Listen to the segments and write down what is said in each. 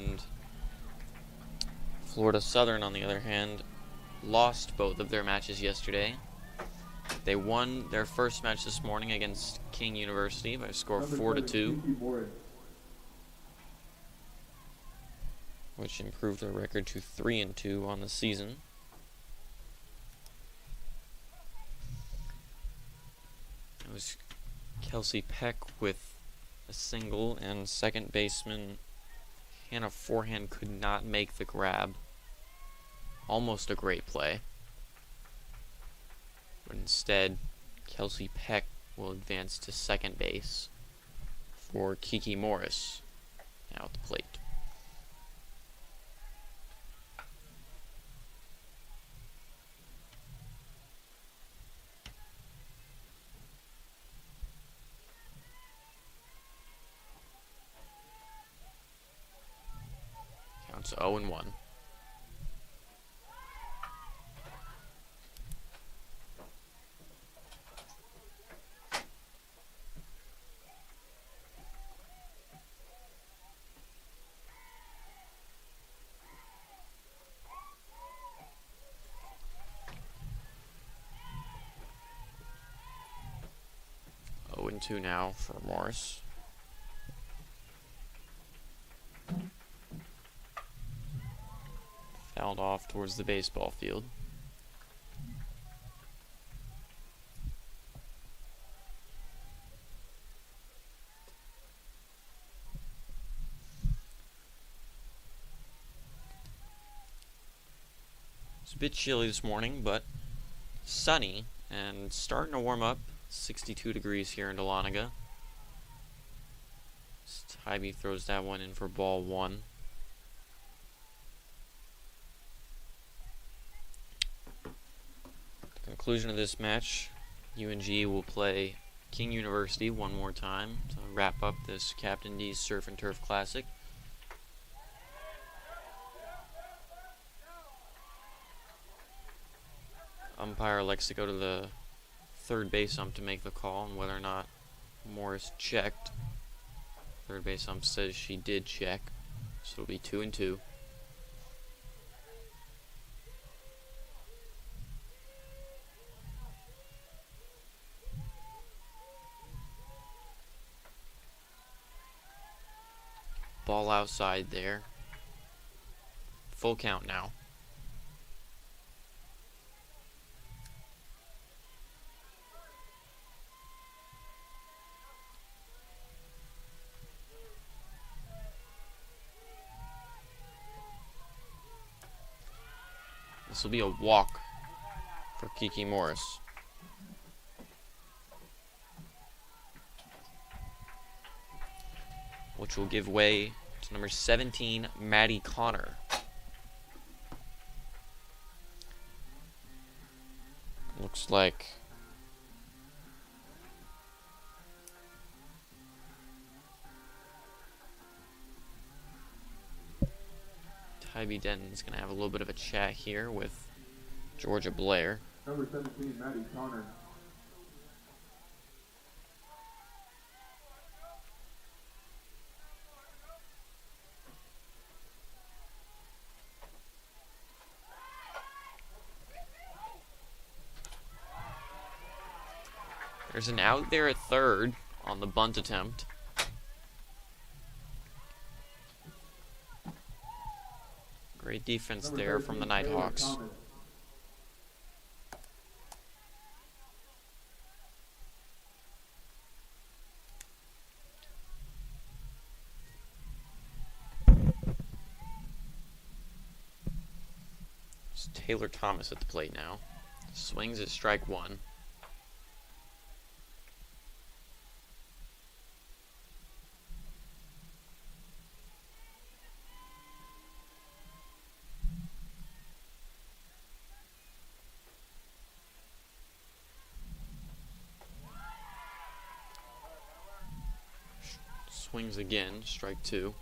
and Florida Southern, on the other hand, lost both of their matches yesterday. They won their first match this morning against King University by a score of 4-2, which improved their record to 3-2 on the season. It was Kelsey Peck with a single, and second baseman Hannah Forehand could not make the grab. Almost a great play. But instead, Kelsey Peck will advance to second base for Kiki Morris now at the plate. Counts 0-1. And 2 now for Morris. Fouled off towards the baseball field. It's a bit chilly this morning, but sunny and starting to warm up. 62 degrees here in Dahlonega. Tybee throws that one in for ball 1. At the conclusion of this match, UNG will play King University one more time to wrap up this Captain D's Surf and Turf Classic. Umpire likes to go to the third base ump to make the call on whether or not Morris checked. Third base ump says she did check, so it'll be 2-2. Ball outside there. Full count now. This will be a walk for Kiki Morris. Which will give way to number 17, Maddie Connor. Looks like Tybee Denton's going to have a little bit of a chat here with Georgia Blair. Number 17, Maddie Connor. There's an out there at third on the bunt attempt. Great defense there from the Nighthawks. It's Taylor Thomas at the plate now. Swings at strike 1. Swings again, strike 2.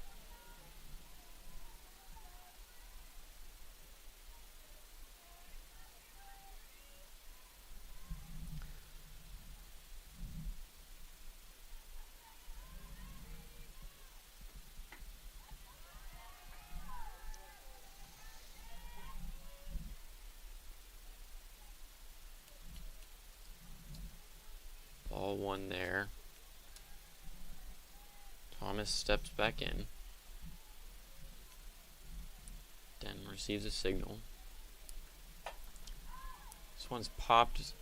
one there. Thomas steps back in. Then receives a signal. This one's popped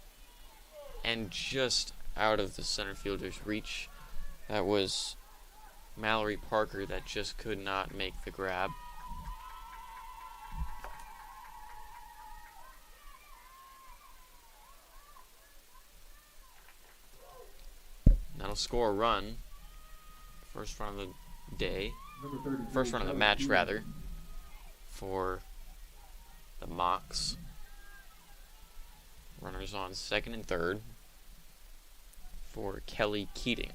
and just out of the center fielder's reach. That was Mallory Parker that just could not make the grab. That'll score a run. First run of the day. First run of the match, rather, for the Mocs. Runners on second and third for Kelly Keating.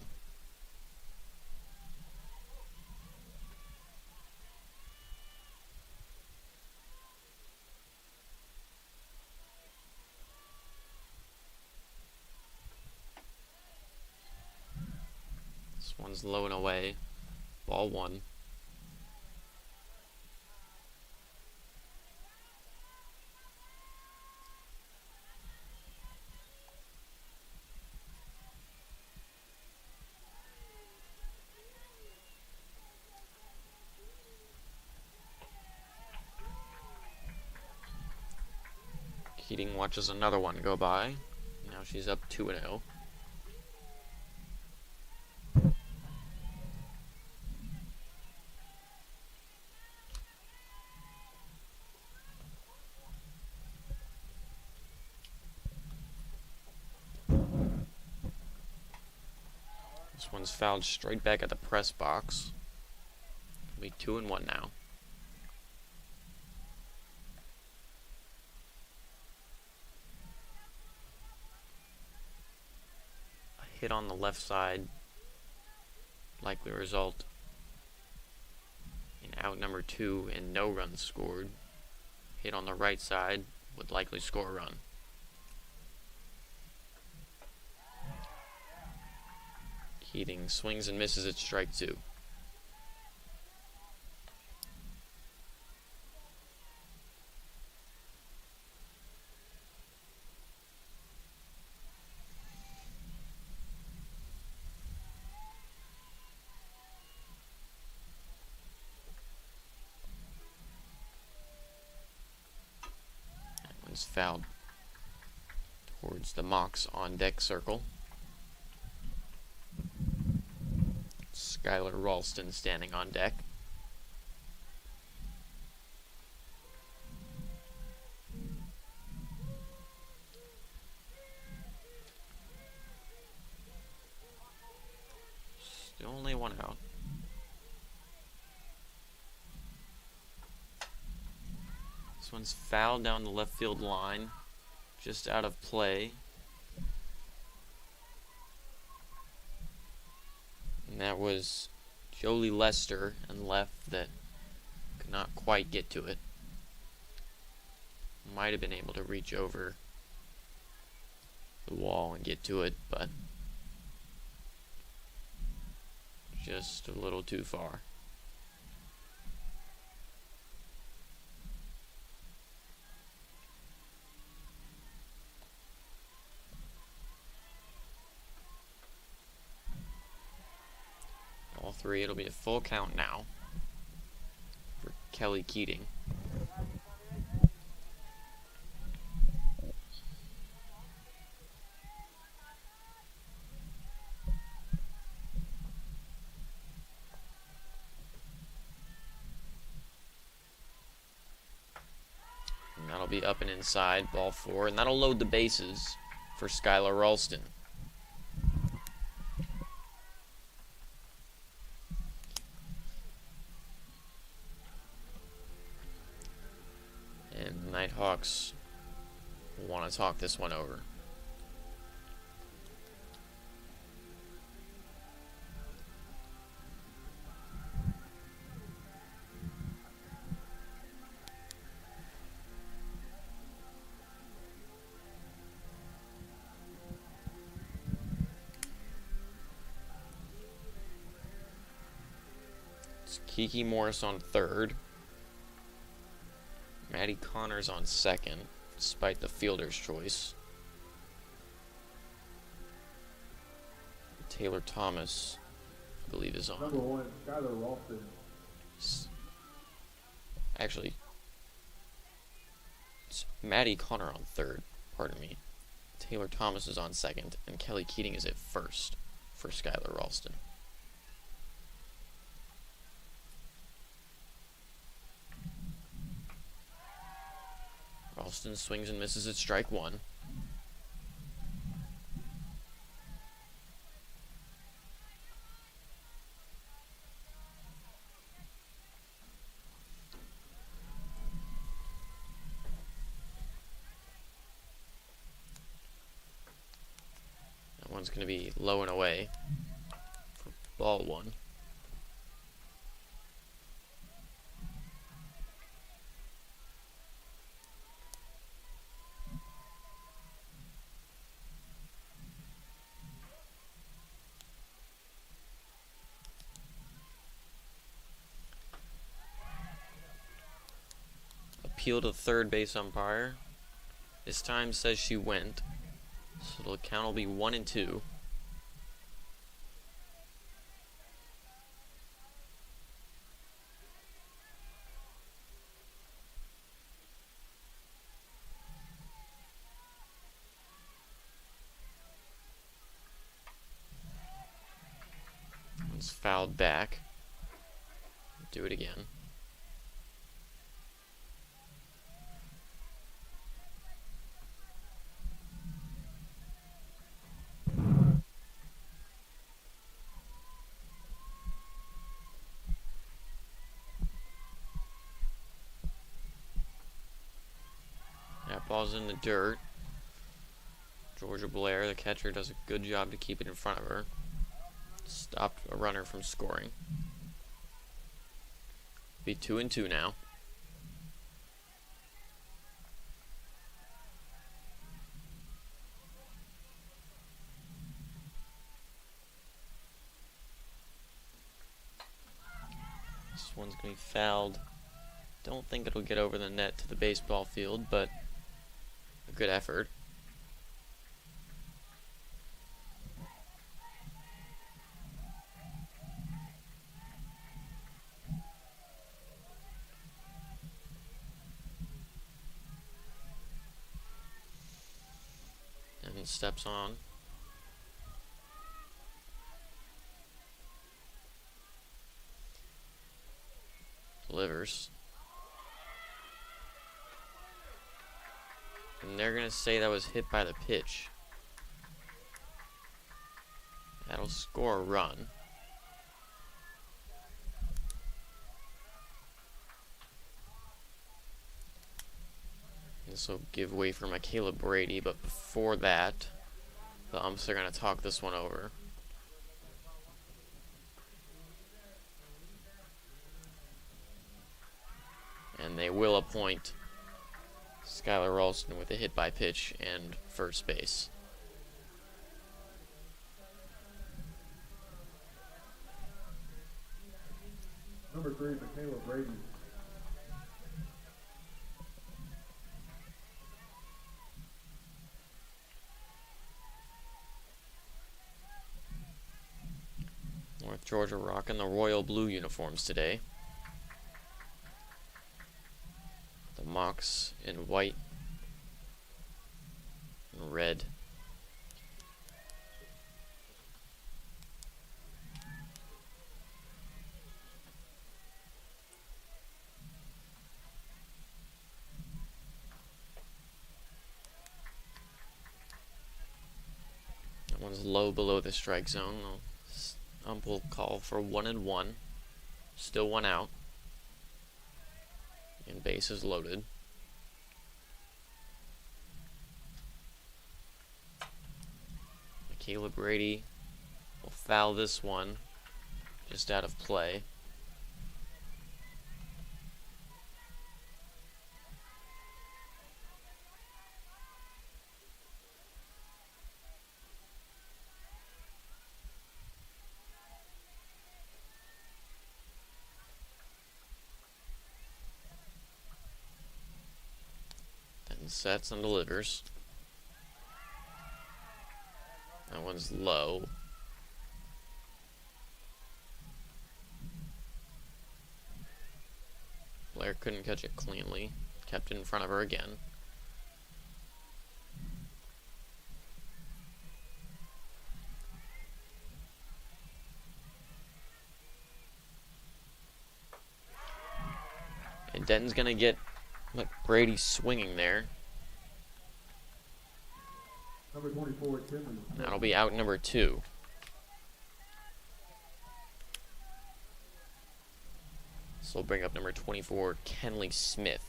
This one's low and away. Ball one. Keating watches another one go by. Now she's up 2-0. This one's fouled straight back at the press box. It'll be 2-1 now. Hit on the left side likely result in out number 2 and no runs scored. Hit on the right side would likely score a run. Keating swings and misses at strike 2. Fouled towards the Mocs on deck circle. Skylar Ralston standing on deck. Still only one out. This one's fouled down the left field line, just out of play. And that was Jolie Lester and left that could not quite get to it. Might have been able to reach over the wall and get to it, but just a little too far. All three. It'll be a full count now for Kelly Keating. And that'll be up and inside, ball 4, and that'll load the bases for Skylar Ralston. And the Nighthawks want to talk this one over. It's Kiki Morris on third. Maddie Connors on second, despite the fielder's choice. Taylor Thomas, I believe, is Number on. 1, Skylar Ralston. Actually, it's Maddie Connor on third. Pardon me. Taylor Thomas is on second, and Kelly Keating is at first for Skylar Ralston. Ralston swings and misses at strike one. That one's going to be low and away for ball one. Appeal to the third base umpire. This time says she went, so the count will be 1 and 2. One's fouled back. Do it again. That ball's in the dirt. Georgia Blair, the catcher, does a good job to keep it in front of her. Stopped a runner from scoring. Be 2 and 2 now. This one's going to be fouled. Don't think it'll get over the net to the baseball field, but a good effort. And steps on. Delivers. And they're going to say that was hit by the pitch. That'll score a run. This will give way for Michaela Brady, but before that, the umps are going to talk this one over. And they will appoint Skylar Ralston with a hit by pitch and first base. Number 3, Michaela Brady. North Georgia rocking the royal blue uniforms today. The Mocs in white and red. That one's low below the strike zone. Ump will call for 1 and 1. Still 1 out. And base is loaded. Michaela Brady will foul this one. Just out of play. Sets and delivers. That one's low. Blair couldn't catch it cleanly. Kept it in front of her again. And Denton's going to get Brady swinging there. Number 24, Kinley. That'll be out number 2. So we'll bring up number 24, Kenley Smith.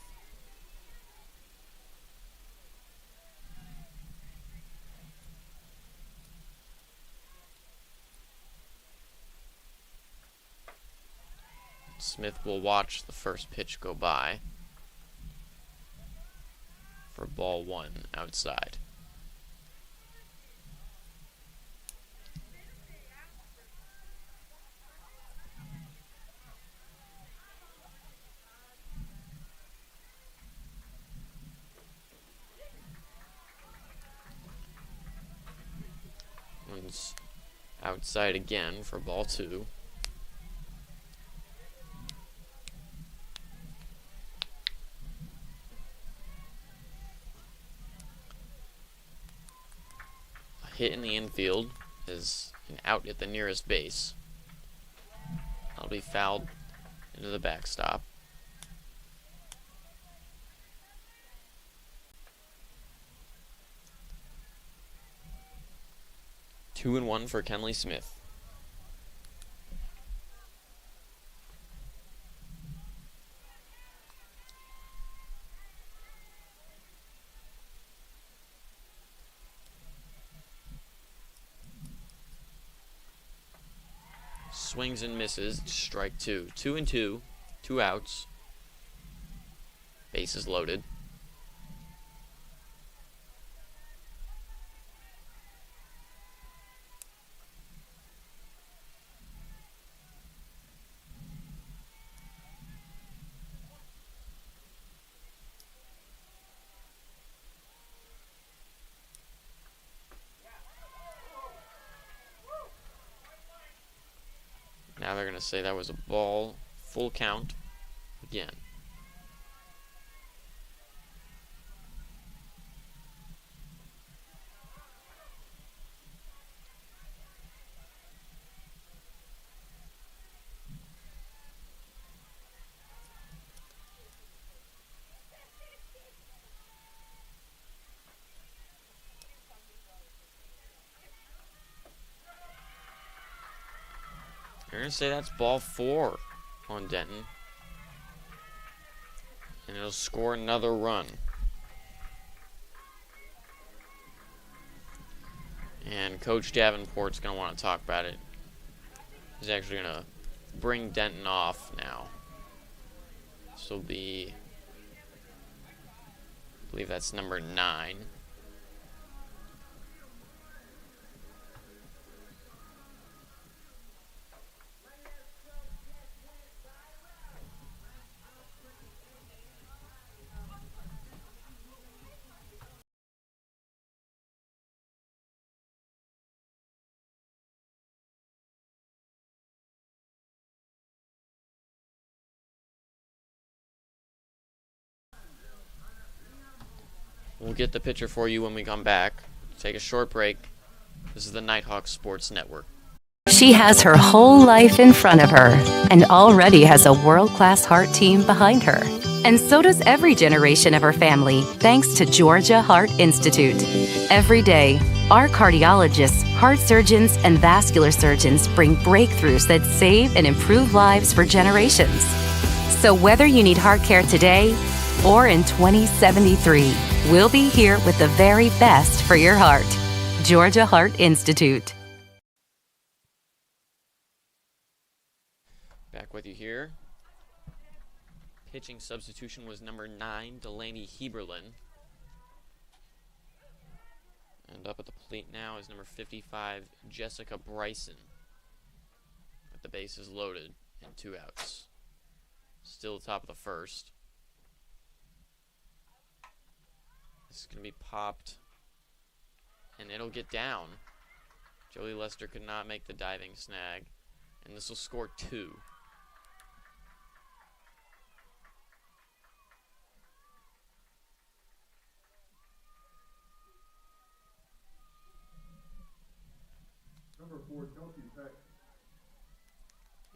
Smith will watch the first pitch go by for ball 1 outside. One's outside again for ball 2. A hit in the infield is an out at the nearest base. That'll be fouled into the backstop. Two and 1 for Kenley Smith. Swings and misses. Strike 2. 2 and 2. 2 outs. Bases loaded. Now they're going to say that was a ball, full count, again. They're going to say that's ball 4 on Denton. And it'll score another run. And Coach Davenport's going to want to talk about it. He's actually going to bring Denton off now. This will be, I believe that's number 9. We'll get the picture for you when we come back. Take a short break. This is the Nighthawk Sports Network. She has her whole life in front of her and already has a world-class heart team behind her. And so does every generation of her family, thanks to Georgia Heart Institute. Every day, our cardiologists, heart surgeons, and vascular surgeons bring breakthroughs that save and improve lives for generations. So whether you need heart care today or in 2073, we'll be here with the very best for your heart. Georgia Heart Institute. Back with you here. Pitching substitution was number 9, Delaney Heberlin. And up at the plate now is number 55, Jessica Bryson. With the bases loaded and 2 outs. Still top of the first. This is going to be popped. And it'll get down. Joey Lester could not make the diving snag. And this will score 2. 44, Kelsey Peck.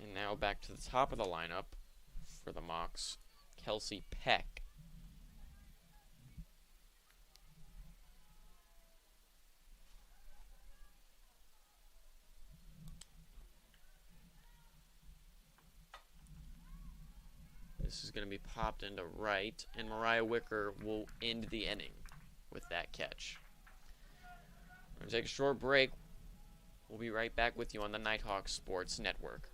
And now back to the top of the lineup for the Mocs, Kelsey Peck. This is going to be popped into right, and Mariah Wicker will end the inning with that catch. We're going to take a short break. We'll be right back with you on the Nighthawk Sports Network.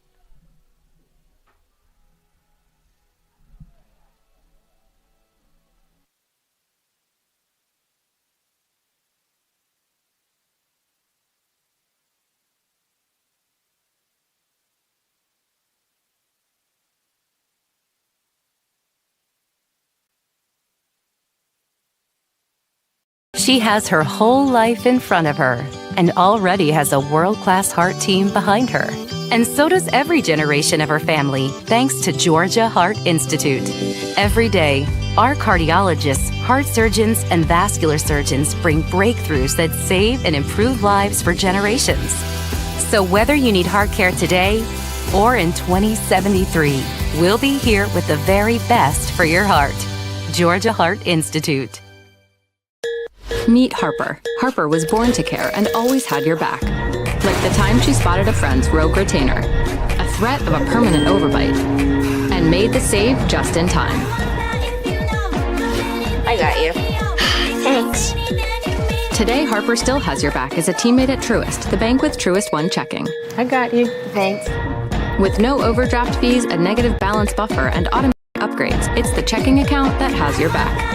She has her whole life in front of her and already has a world-class heart team behind her. And so does every generation of her family, thanks to Georgia Heart Institute. Every day, our cardiologists, heart surgeons, and vascular surgeons bring breakthroughs that save and improve lives for generations. So whether you need heart care today or in 2073, we'll be here with the very best for your heart. Georgia Heart Institute. Meet Harper. Harper was born to care and always had your back. Like the time she spotted a friend's rogue retainer, a threat of a permanent overbite, and made the save just in time. I got you. Thanks. Today, Harper still has your back as a teammate at Truist, the bank with Truist One checking. I got you. Thanks. With no overdraft fees, a negative balance buffer, and automatic upgrades, it's the checking account that has your back.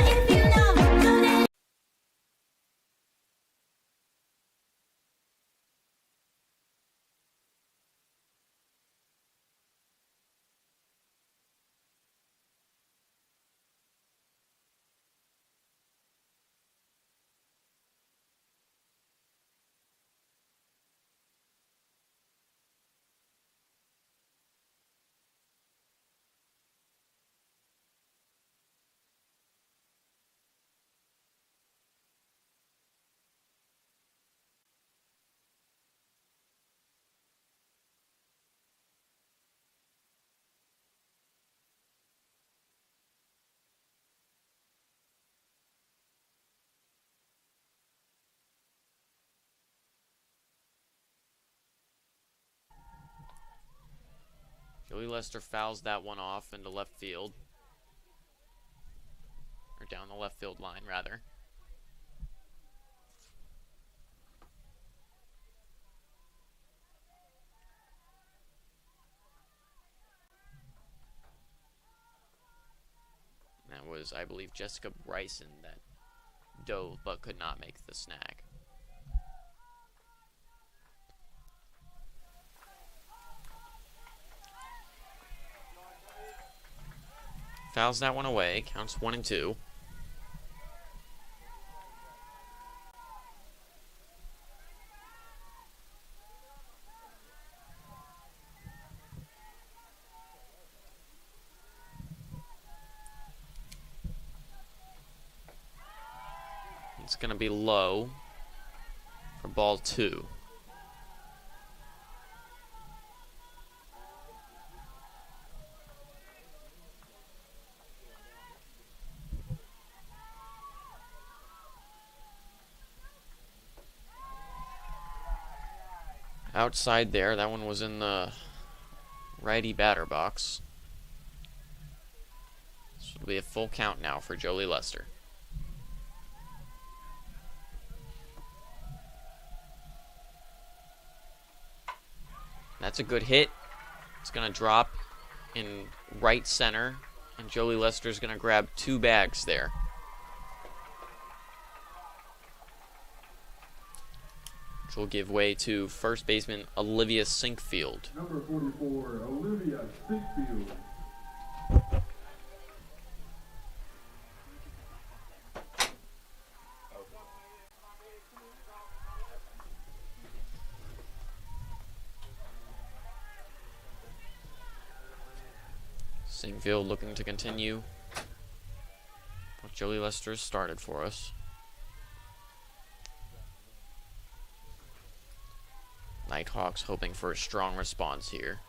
Joey Lester fouls that one off into left field. Or down the left field line, rather. And that was, I believe, Jessica Bryson that dove but could not make the snag. Fouls that one away. Counts 1-2. It's going to be low for ball 2. Outside there, that one was in the righty batter box. This will be a full count now for Jolie Lester. That's a good hit. It's going to drop in right center, and Jolie Lester's going to grab 2 bags there. Which will give way to first baseman Olivia Sinkfield. Number 44, Olivia Sinkfield. Sinkfield looking to continue what Jolie Lester has started for us. Nighthawks hoping for a strong response here.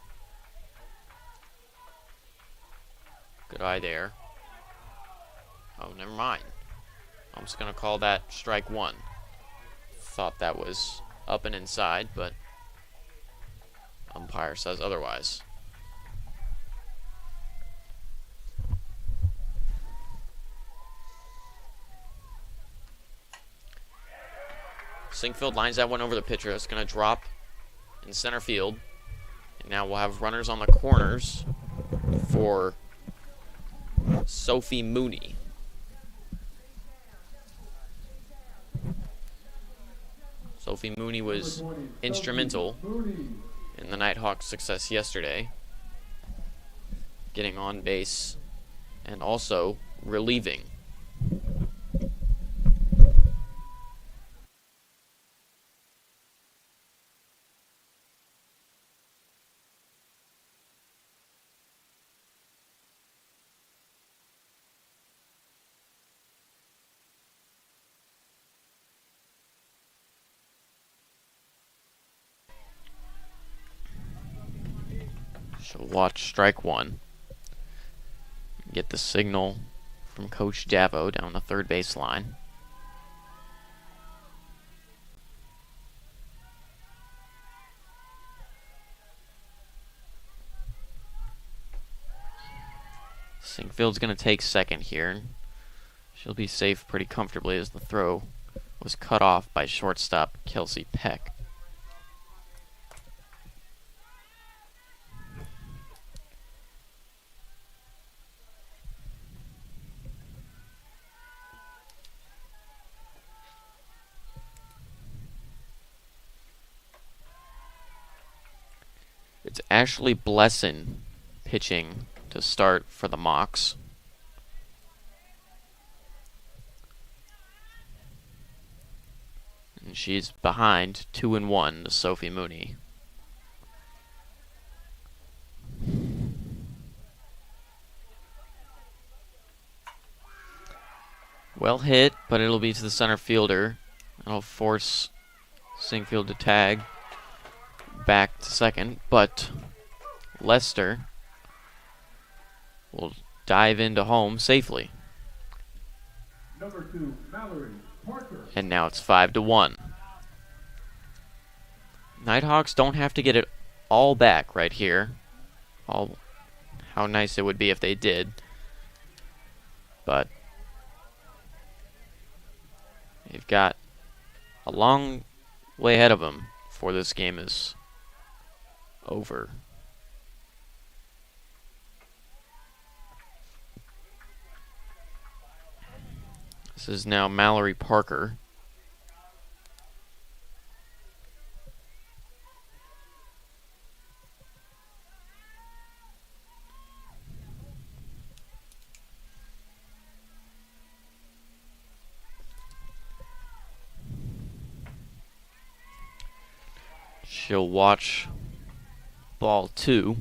Good eye there. Oh, never mind. I'm just going to call that strike one. Thought that was up and inside, but umpire says otherwise. Sinkfield lines that one over the pitcher. It's going to drop in center field. And now we'll have runners on the corners for Sophie Mooney. Sophie Mooney was instrumental in the Nighthawks' success yesterday, getting on base and also relieving. So watch strike one. Get the signal from Coach Davo down the third base line. Sinkfield's going to take second here. She'll be safe pretty comfortably as the throw was cut off by shortstop Kelsey Peck. It's Ashley Blesson pitching to start for the Mocs. And she's behind 2-1 to Sophie Mooney. Well hit, but it'll be to the center fielder. That'll force Sinkfield to tag back to second, but Lester will dive into home safely. Number 2, Mallory Parker. And now it's 5-1. Nighthawks don't have to get it all back right here. How nice it would be if they did. But they've got a long way ahead of them before this game is over. This is now Mallory Parker. She'll watch ball 2.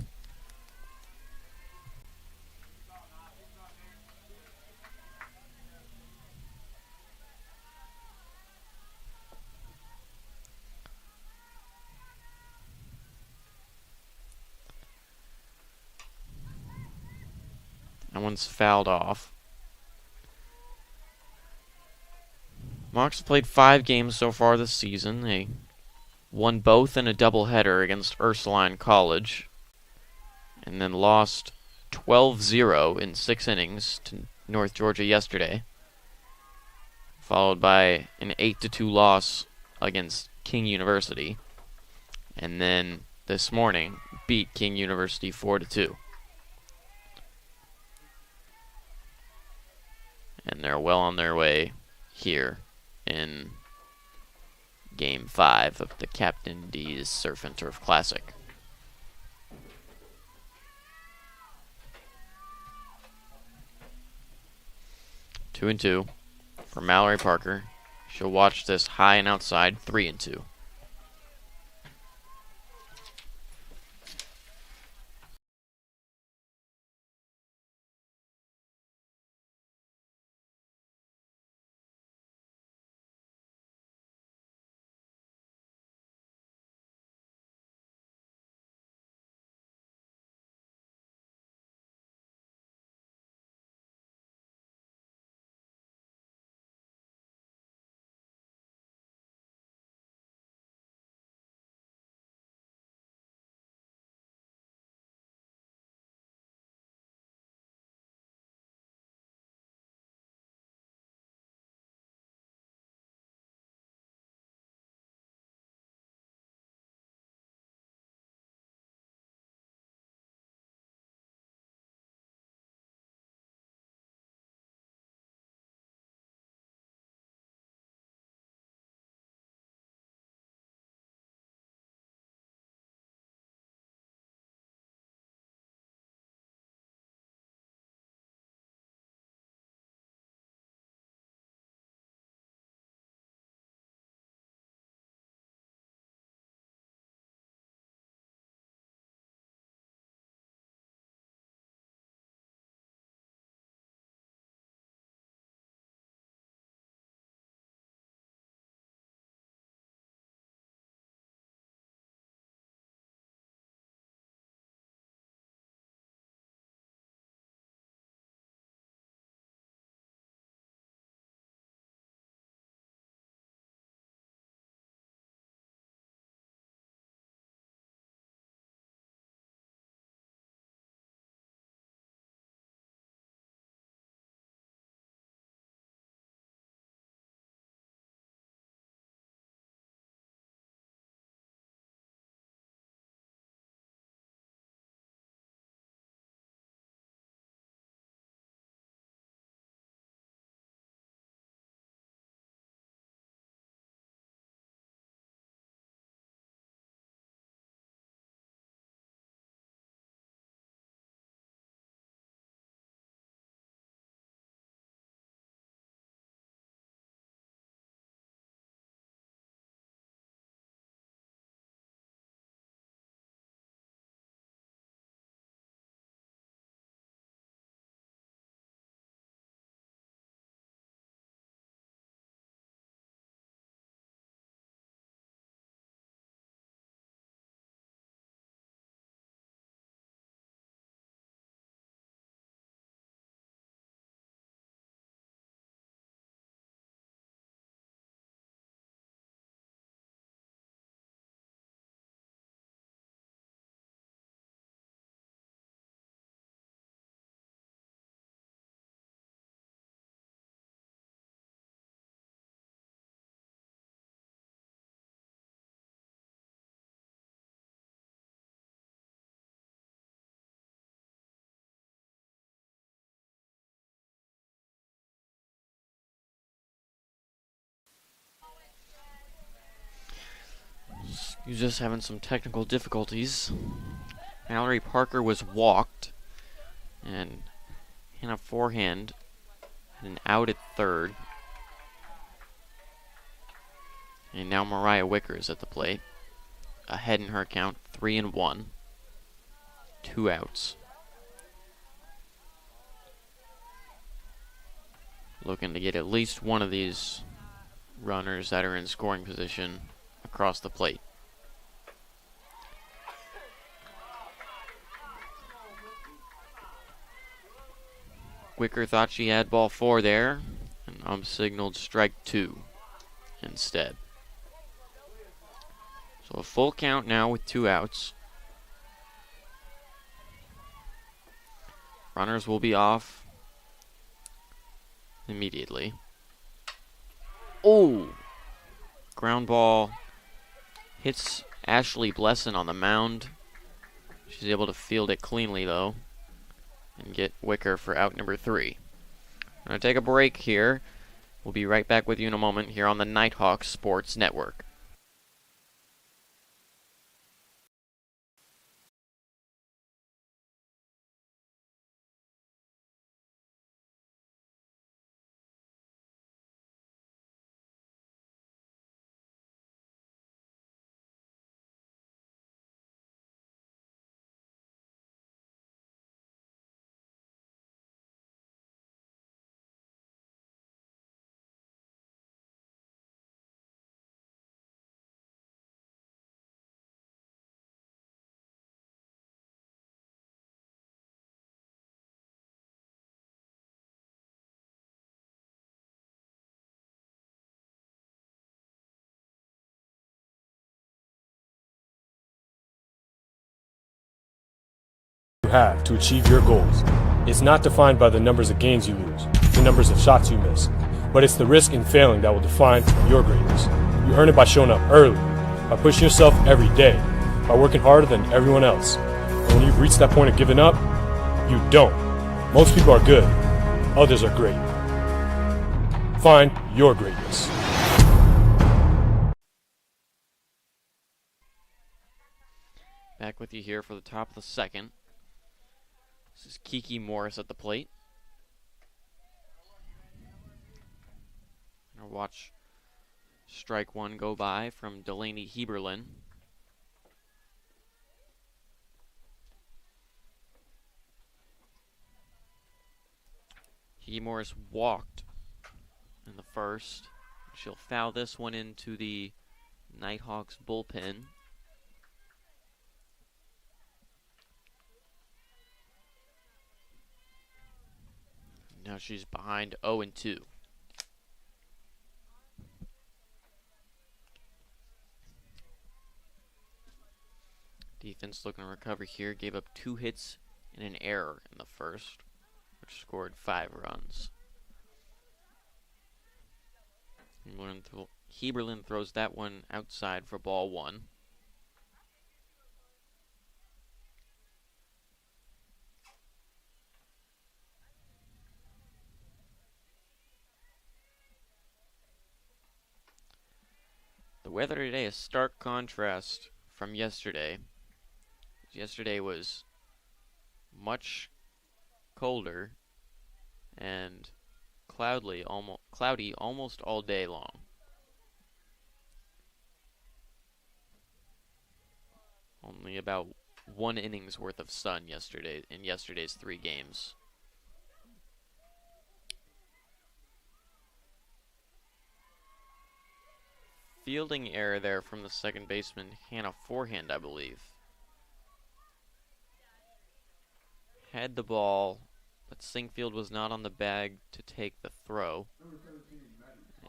That one's fouled off. Mocs played 5 games so far this season. They won both in a doubleheader against Ursuline College, and then lost 12-0 in 6 innings to North Georgia yesterday, followed by an 8-2 loss against King University, and then this morning beat King University 4-2. And they're well on their way here in Game 5 of the Captain D's Surf and Turf Classic. Two and 2 for Mallory Parker. She'll watch this high and outside 3-2. He's just having some technical difficulties. Mallory Parker was walked, and Hannah Forehand had an out at third. And now Mariah Wickers at the plate. Ahead in her count, 3-1. 2 outs. Looking to get at least one of these runners that are in scoring position across the plate. Wicker thought she had ball 4 there, and signaled strike 2 instead. So a full count now with 2 outs. Runners will be off immediately. Oh! Ground ball hits Ashley Blesson on the mound. She's able to field it cleanly, though, and get Wicker for out number 3. I'm going to take a break here. We'll be right back with you in a moment here on the Nighthawk Sports Network. You have to achieve your goals. It's not defined by the numbers of games you lose, the numbers of shots you miss, but it's the risk in failing that will define your greatness. You earn it by showing up early, by pushing yourself every day, by working harder than everyone else. And when you've reached that point of giving up, you don't. Most people are good, others are great. Find your greatness. Back with you here for the top of the second. This is Kiki Morris at the plate. Gonna watch strike 1 go by from Delaney Heberlin. Kiki Morris walked in the first. She'll foul this one into the Nighthawks bullpen. Now she's behind 0-2. Defense looking to recover here. Gave up 2 hits and an error in the first, which scored 5 runs. Heberlin throws that one outside for ball 1. The weather today is stark contrast from yesterday. Yesterday was much colder and cloudy almost all day long. Only about 1 inning's worth of sun yesterday in yesterday's 3 games. Fielding error there from the second baseman, Hannah Forehand, I believe. Had the ball, but Singfield was not on the bag to take the throw.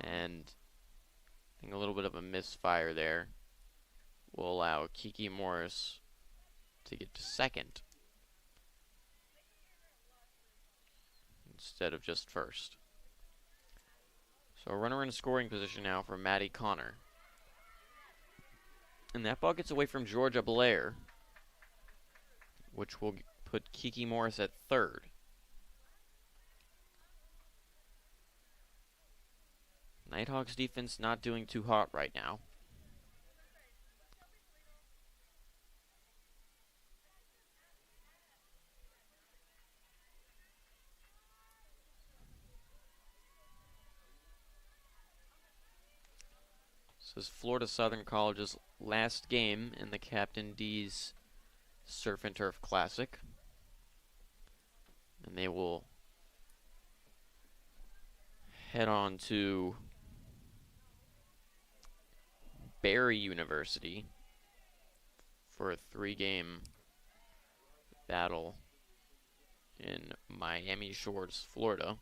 And I think a little bit of a misfire there will allow Kiki Morris to get to second instead of just first. So a runner in scoring position now for Maddie Connor. And that ball gets away from Georgia Blair, which will put Kiki Morris at third. Nighthawks defense not doing too hot right now. This is Florida Southern College's last game in the Captain D's Surf and Turf Classic. And they will head on to Barry University for a 3-game battle in Miami Shores, Florida.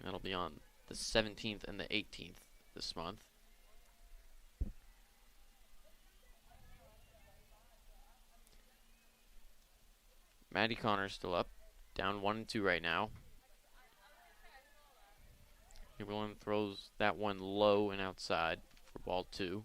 That'll be on the 17th and the 18th this month. Maddie Connor's still up, down 1-2 right now. Eberlin throws that one low and outside for ball 2.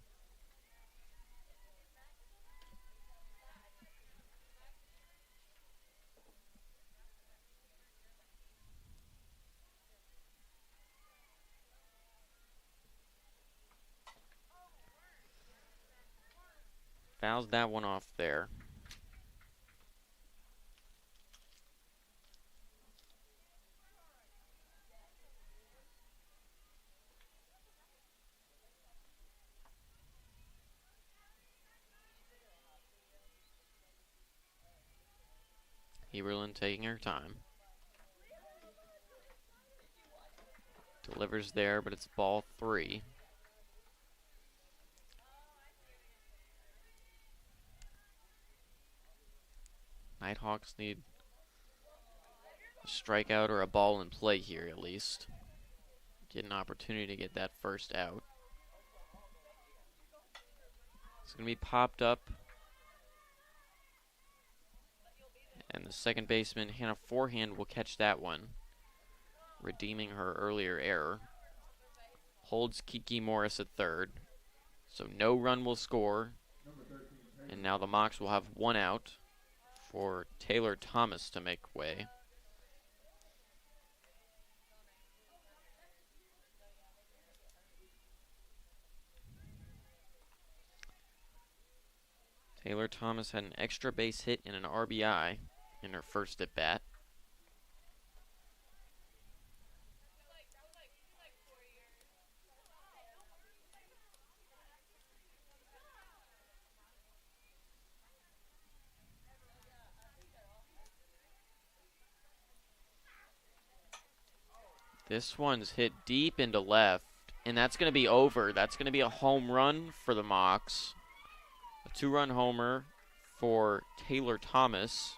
Fouls that one off there. Eberlin taking her time. Delivers there, but it's ball 3. Nighthawks need a strikeout or a ball in play here at least. Get an opportunity to get that first out. It's going to be popped up. And the second baseman, Hannah Forehand, will catch that one, redeeming her earlier error. Holds Kiki Morris at third. So no run will score. And now the Mocs will have one out for Taylor Thomas to make way. Taylor Thomas had an extra base hit and an RBI in her first at bat. This one's hit deep into left, and that's going to be over. That's going to be a home run for the Mocs. A 2-run homer for Taylor Thomas.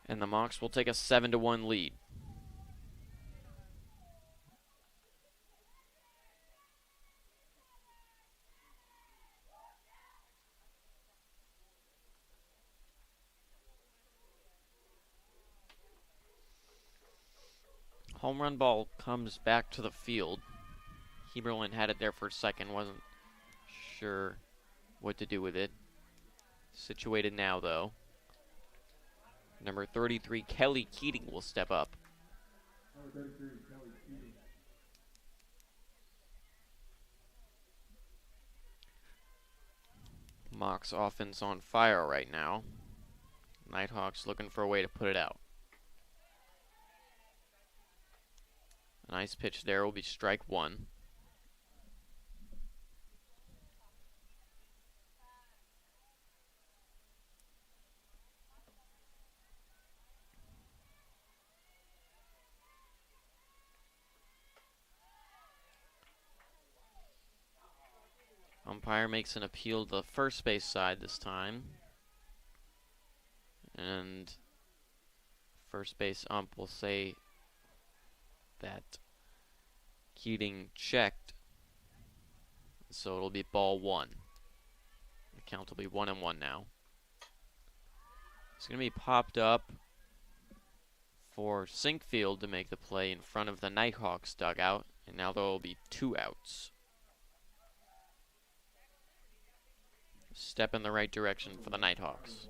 And the Mocs will take a 7-1 lead. Home run ball comes back to the field. Heberlin had it there for a second, wasn't sure what to do with it. Situated now, though. Number 33, Kelly Keating, will step up. Number 33, Kelly Keating. Mocs offense on fire right now. Nighthawks looking for a way to put it out. A nice pitch there will be strike 1. Umpire makes an appeal to the first base side this time. And first base ump will say that Keating checked. So it'll be ball 1. The count will be 1-1 now. It's going to be popped up for Sinkfield to make the play in front of the Nighthawks dugout. And now there will be 2 outs. Step in the right direction for the Nighthawks.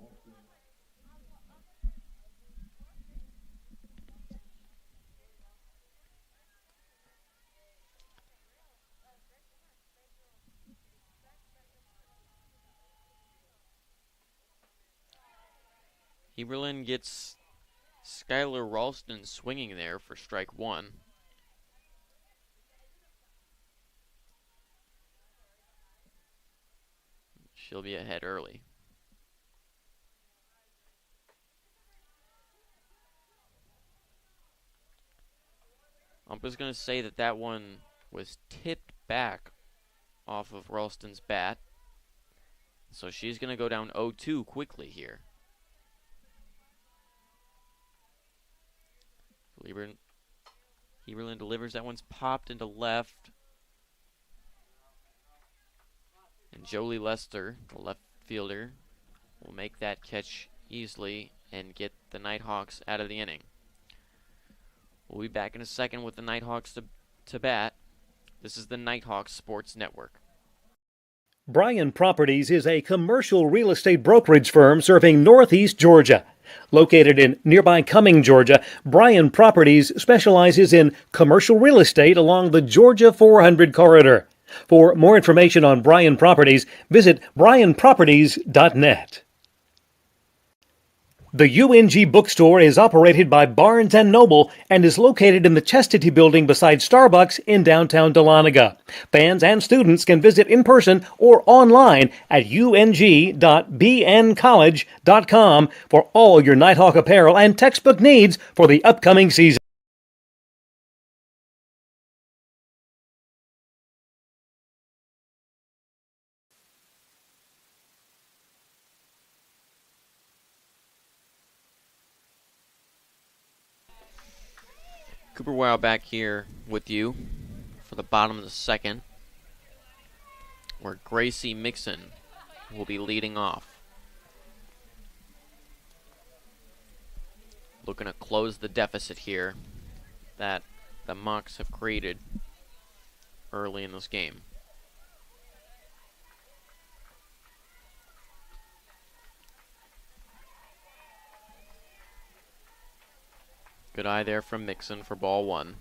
Heberlin gets Skylar Ralston swinging there for strike one. She'll be ahead early. Ump is going to say that that one was tipped back off of Ralston's bat. So she's going to go down 0-2 quickly here. Heberlin delivers. That one's popped into left. And Jolie Lester, the left fielder, will make that catch easily and get the Nighthawks out of the inning. We'll be back in a second with the Nighthawks to bat. This is the Nighthawks Sports Network. Bryan Properties is a commercial real estate brokerage firm serving Northeast Georgia. Located in nearby Cumming, Georgia, Bryan Properties specializes in commercial real estate along the Georgia 400 corridor. For more information on Bryan Properties, visit bryanproperties.net. The UNG bookstore is operated by Barnes & Noble and is located in the Chastity Building beside Starbucks in downtown Dahlonega. Fans and students can visit in person or online at ung.bncollege.com for all your Nighthawk apparel and textbook needs for the upcoming season. Cooper Weil back here with you for the bottom of the second, where Gracie Mixon will be leading off. Looking to close the deficit here that the Mocs have created early in this game. Good eye there from Mixon for ball one.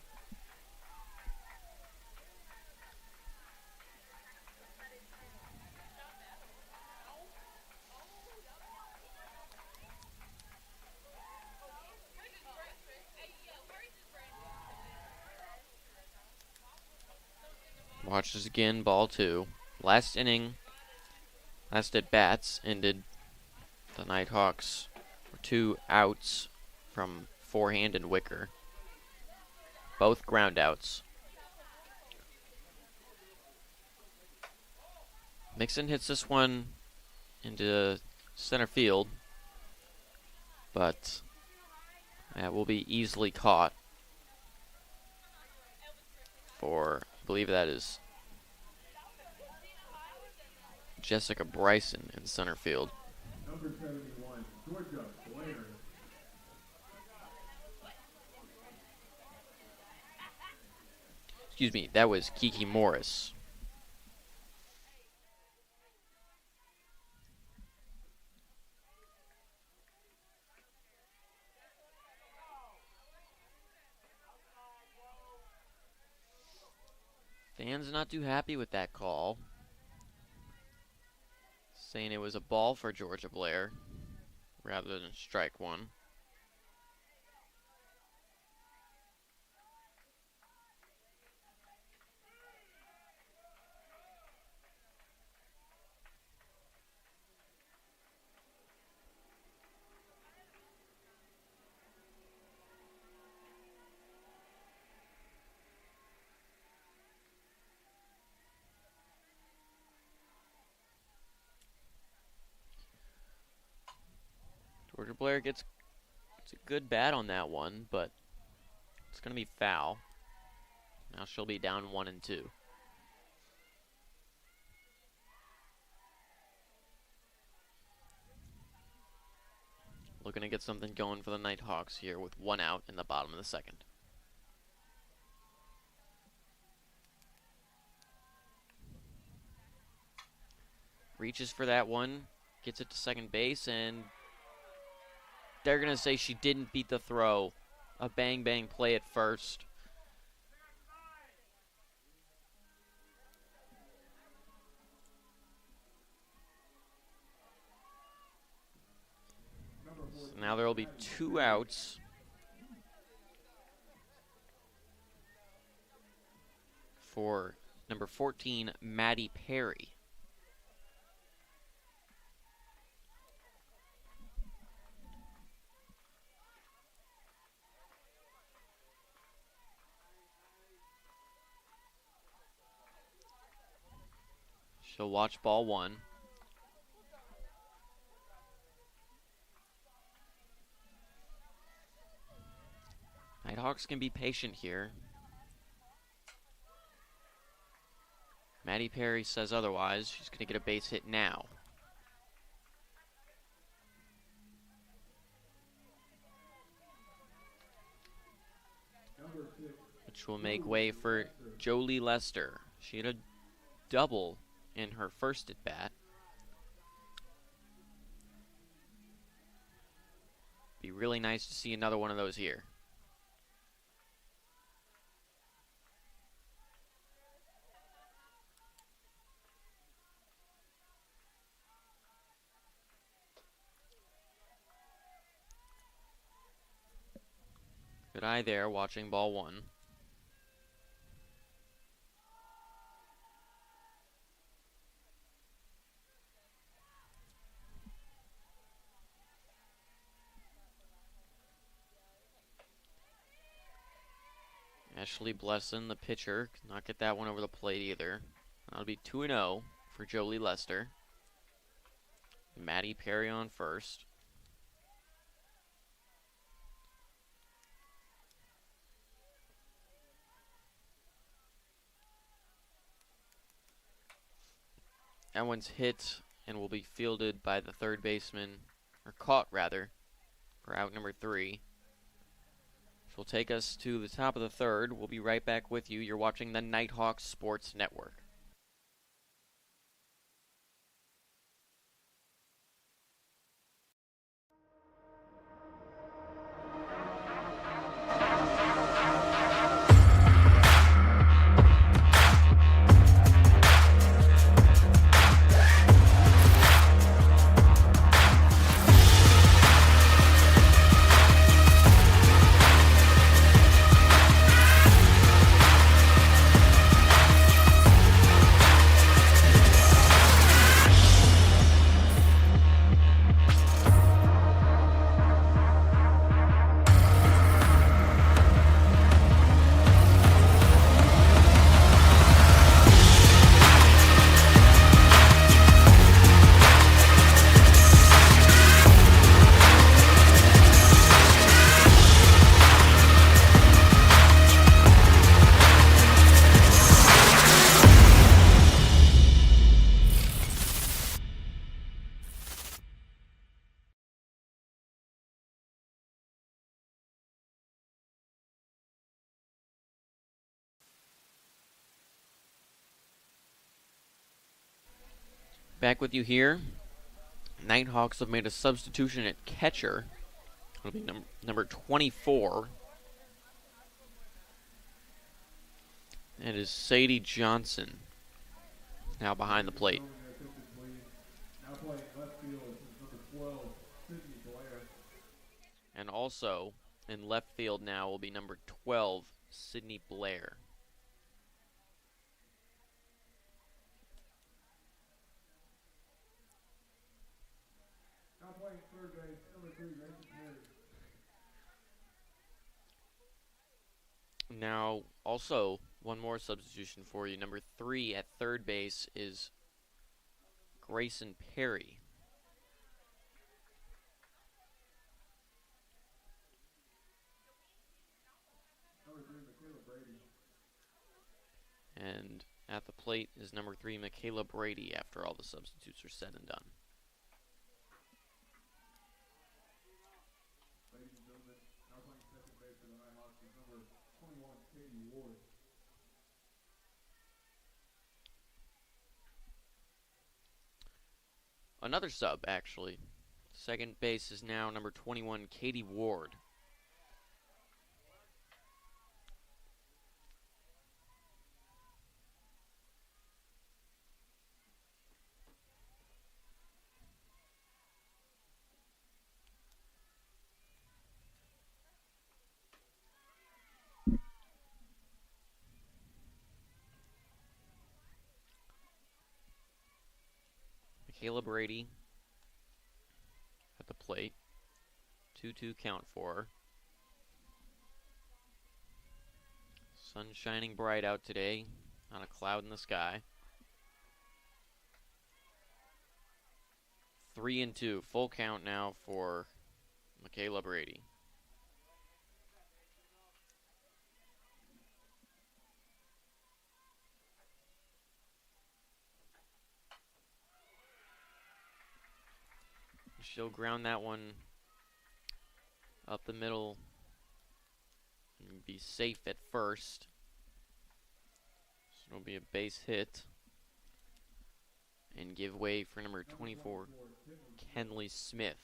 Watch this again, ball two. Last inning, last at bats ended the Nighthawks were 2 outs from forehand and Wicker. Both ground outs. Mixon hits this one into center field, but that will be easily caught for, I believe that is Jessica Bryson in center field. Number 71, Georgia Blair. Excuse me, that was Kiki Morris. Fans not too happy with that call, saying it was a ball for Georgia Blair rather than strike one. Georgia Blair gets a good bat on that one, but it's going to be foul. Now she'll be down 1-2. Looking to get something going for the Nighthawks here with 1 out in the bottom of the second. Reaches for that one, gets it to second base, and they're going to say she didn't beat the throw. A bang-bang play at first. So now Now there will be 2 outs. For number 14, Maddie Perry. She'll watch ball 1. Nighthawks can be patient here. Maddie Perry says otherwise. She's going to get a base hit now. Which will make way for Jolie Lester. She had a double in her first at bat. Be really nice to see another one of those here. Good eye there, watching ball 1. Ashley Blesson, the pitcher, could not get that one over the plate either. That'll be 2-0 for Jolie Lester. Maddie Perry on first. That one's hit and will be fielded by the third baseman, or caught rather, for out number 3. Which will take us to the top of the third. We'll be right back with you. You're watching the Nighthawk Sports Network. Back with you here. Nighthawks have made a substitution at catcher. It'll be number 24. It is Sadie Johnson now behind the plate. And also in left field now will be number 12, Sydney Blair. Now, also, one more substitution for you. Number 3 at third base is Grayson Perry. And at the plate is number 3, Michaela Brady, after all the substitutes are said and done. Another sub, actually. Second base is now number 21, Katie Ward. Michaela Brady at the plate. 2-2 count for her. Sun shining bright out today, not a cloud in the sky. 3-2, full count now for Michaela Brady. She'll ground that one up the middle and be safe at first. So it'll be a base hit and give way for number 24, Kenley Smith.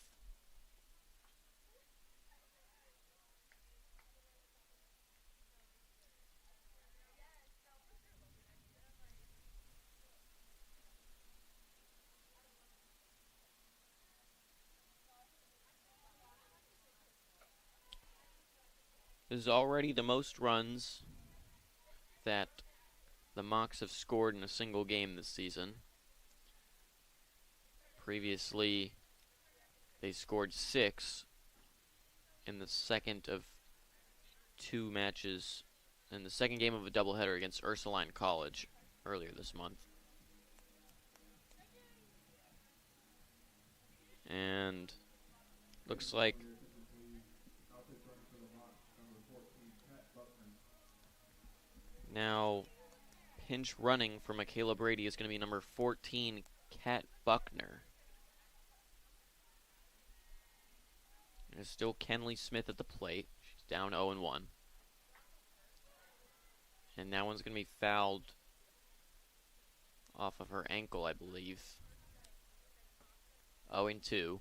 This is already the most runs that the Mocs have scored in a single game this season. Previously, they scored 6 in the second of 2 matches in the second game of a doubleheader against Ursuline College earlier this month. And looks like now pinch running for Michaela Brady is going to be number 14, Kat Buckner. There's still Kenley Smith at the plate. She's down 0-1. And that one's going to be fouled off of her ankle, I believe. 0-2.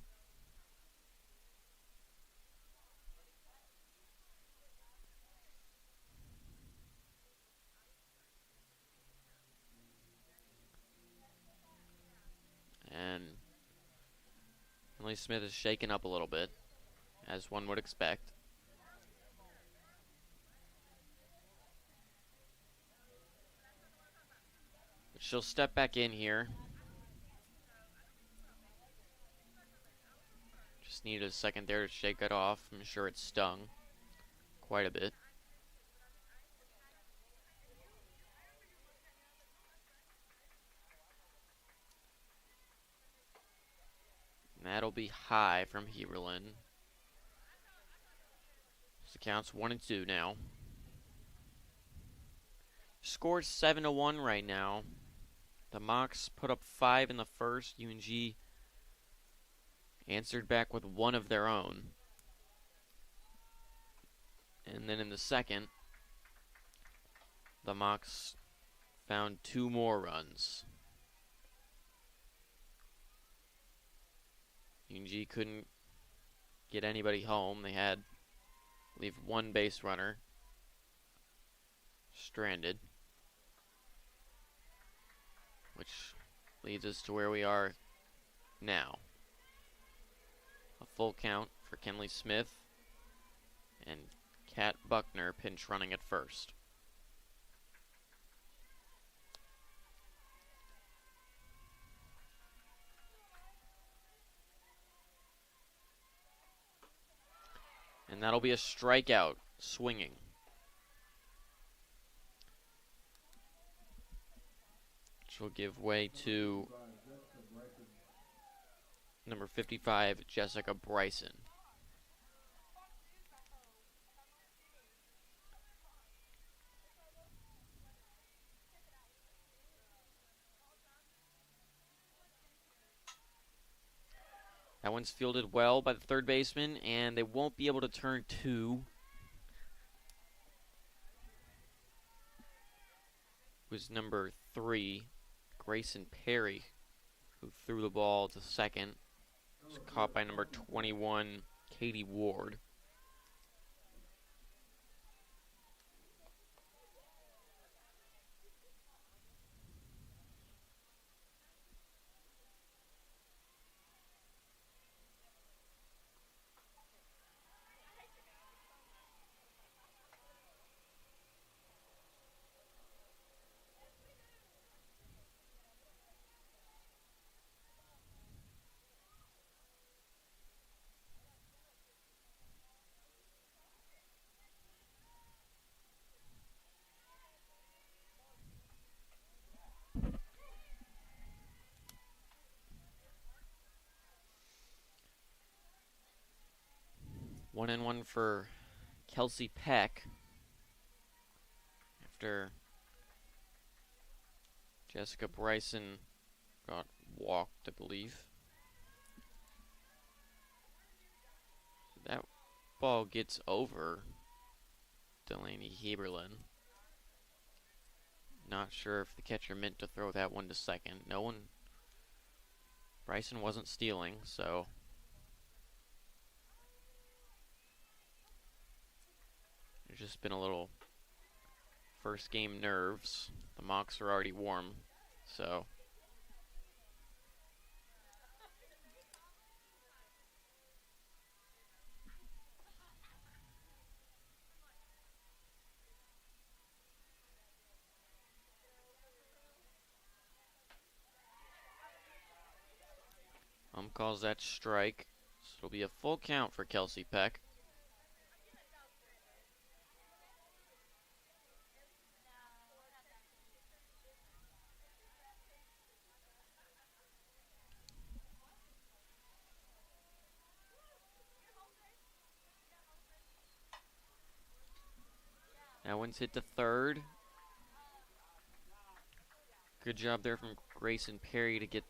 And Kenley Smith is shaken up a little bit, as one would expect. But she'll step back in here. Just needed a second there to shake it off. I'm sure it stung quite a bit. And that'll be high from Heberlin. So the count's 1-2 now. Score's 7-1 right now. The Mocs put up 5 in the first. UNG answered back with 1 of their own. And then in the second, the Mocs found 2 more runs. UNG couldn't get anybody home. They had, I believe, 1 base runner stranded, which leads us to where we are now. A full count for Kenley Smith and Kat Buckner pinch running at first. And that'll be a strikeout, swinging. Which will give way to number 55, Jessica Bryson. That one's fielded well by the third baseman, and they won't be able to turn 2. It was number 3, Grayson Perry, who threw the ball to second. It was caught by number 21, Katie Ward. 1-1 for Kelsey Peck after Jessica Bryson got walked, I believe. That ball gets over Delaney Heberlin. Not sure if the catcher meant to throw that one to second. No one. Bryson wasn't stealing, so. There's just been a little first game nerves. The mocks are already warm, so. Calls that strike. So it'll be a full count for Kelsey Peck. That one's hit to third. Good job there from Grayson Perry to get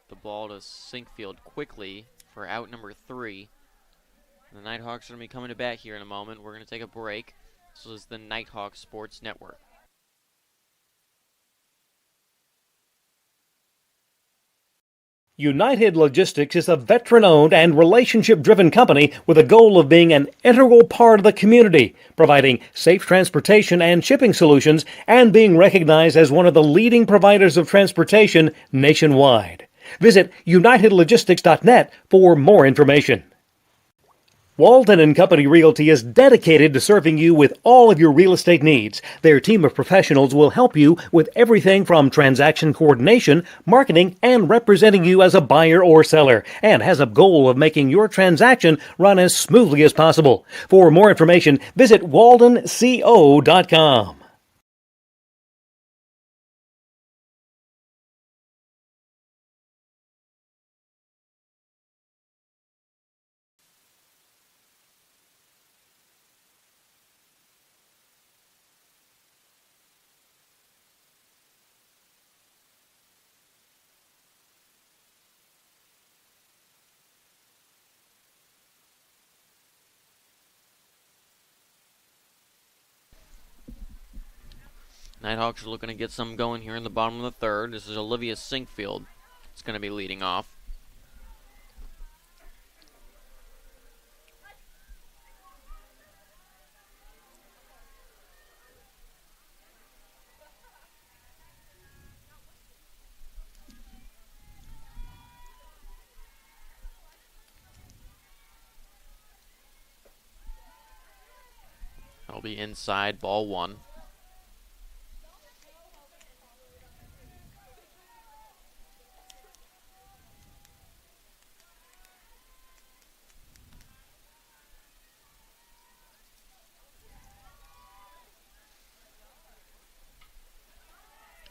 the ball to Sinkfield quickly for out number 3. The Nighthawks are going to be coming to bat here in a moment. We're going to take a break. This is the Nighthawk Sports Network. United Logistics is a veteran-owned and relationship-driven company with a goal of being an integral part of the community, providing safe transportation and shipping solutions, and being recognized as one of the leading providers of transportation nationwide. Visit unitedlogistics.net for more information. Walton & Company Realty is dedicated to serving you with all of your real estate needs. Their team of professionals will help you with everything from transaction coordination, marketing, and representing you as a buyer or seller, and has a goal of making your transaction run as smoothly as possible. For more information, visit waltonco.com. Nighthawks are looking to get some going here in the bottom of the third. This is Olivia Sinkfield. It's going to be leading off. That'll be inside, ball 1.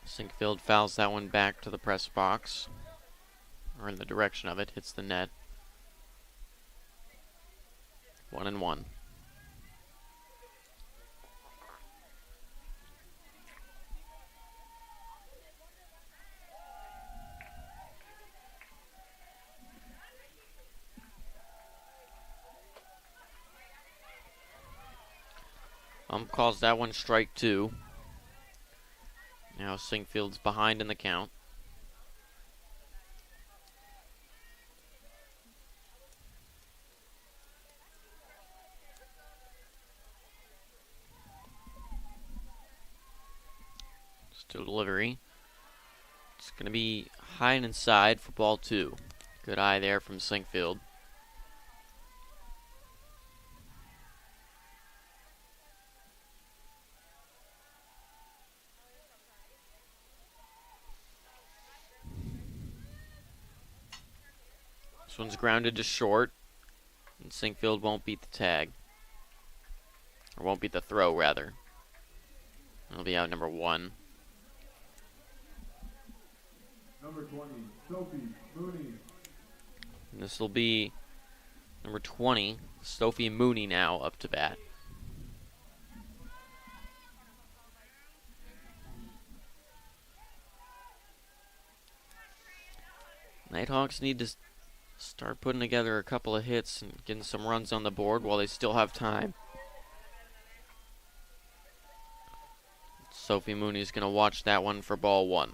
Sinkfield fouls that one back to the press box, or in the direction of it, hits the net. 1-1. Calls that one strike 2. Now Sinkfield's behind in the count. Still delivery. It's going to be high and inside for ball 2. Good eye there from Sinkfield. This one's grounded to short, and Sinkfield won't beat the tag. Or won't beat the throw, rather. It'll be out number 1. Number 20, Sophie Mooney. And this will be Number 20, Sophie Mooney now up to bat. Nighthawks need to start putting together a couple of hits and getting some runs on the board while they still have time. Sophie Mooney's going to watch that one for ball one.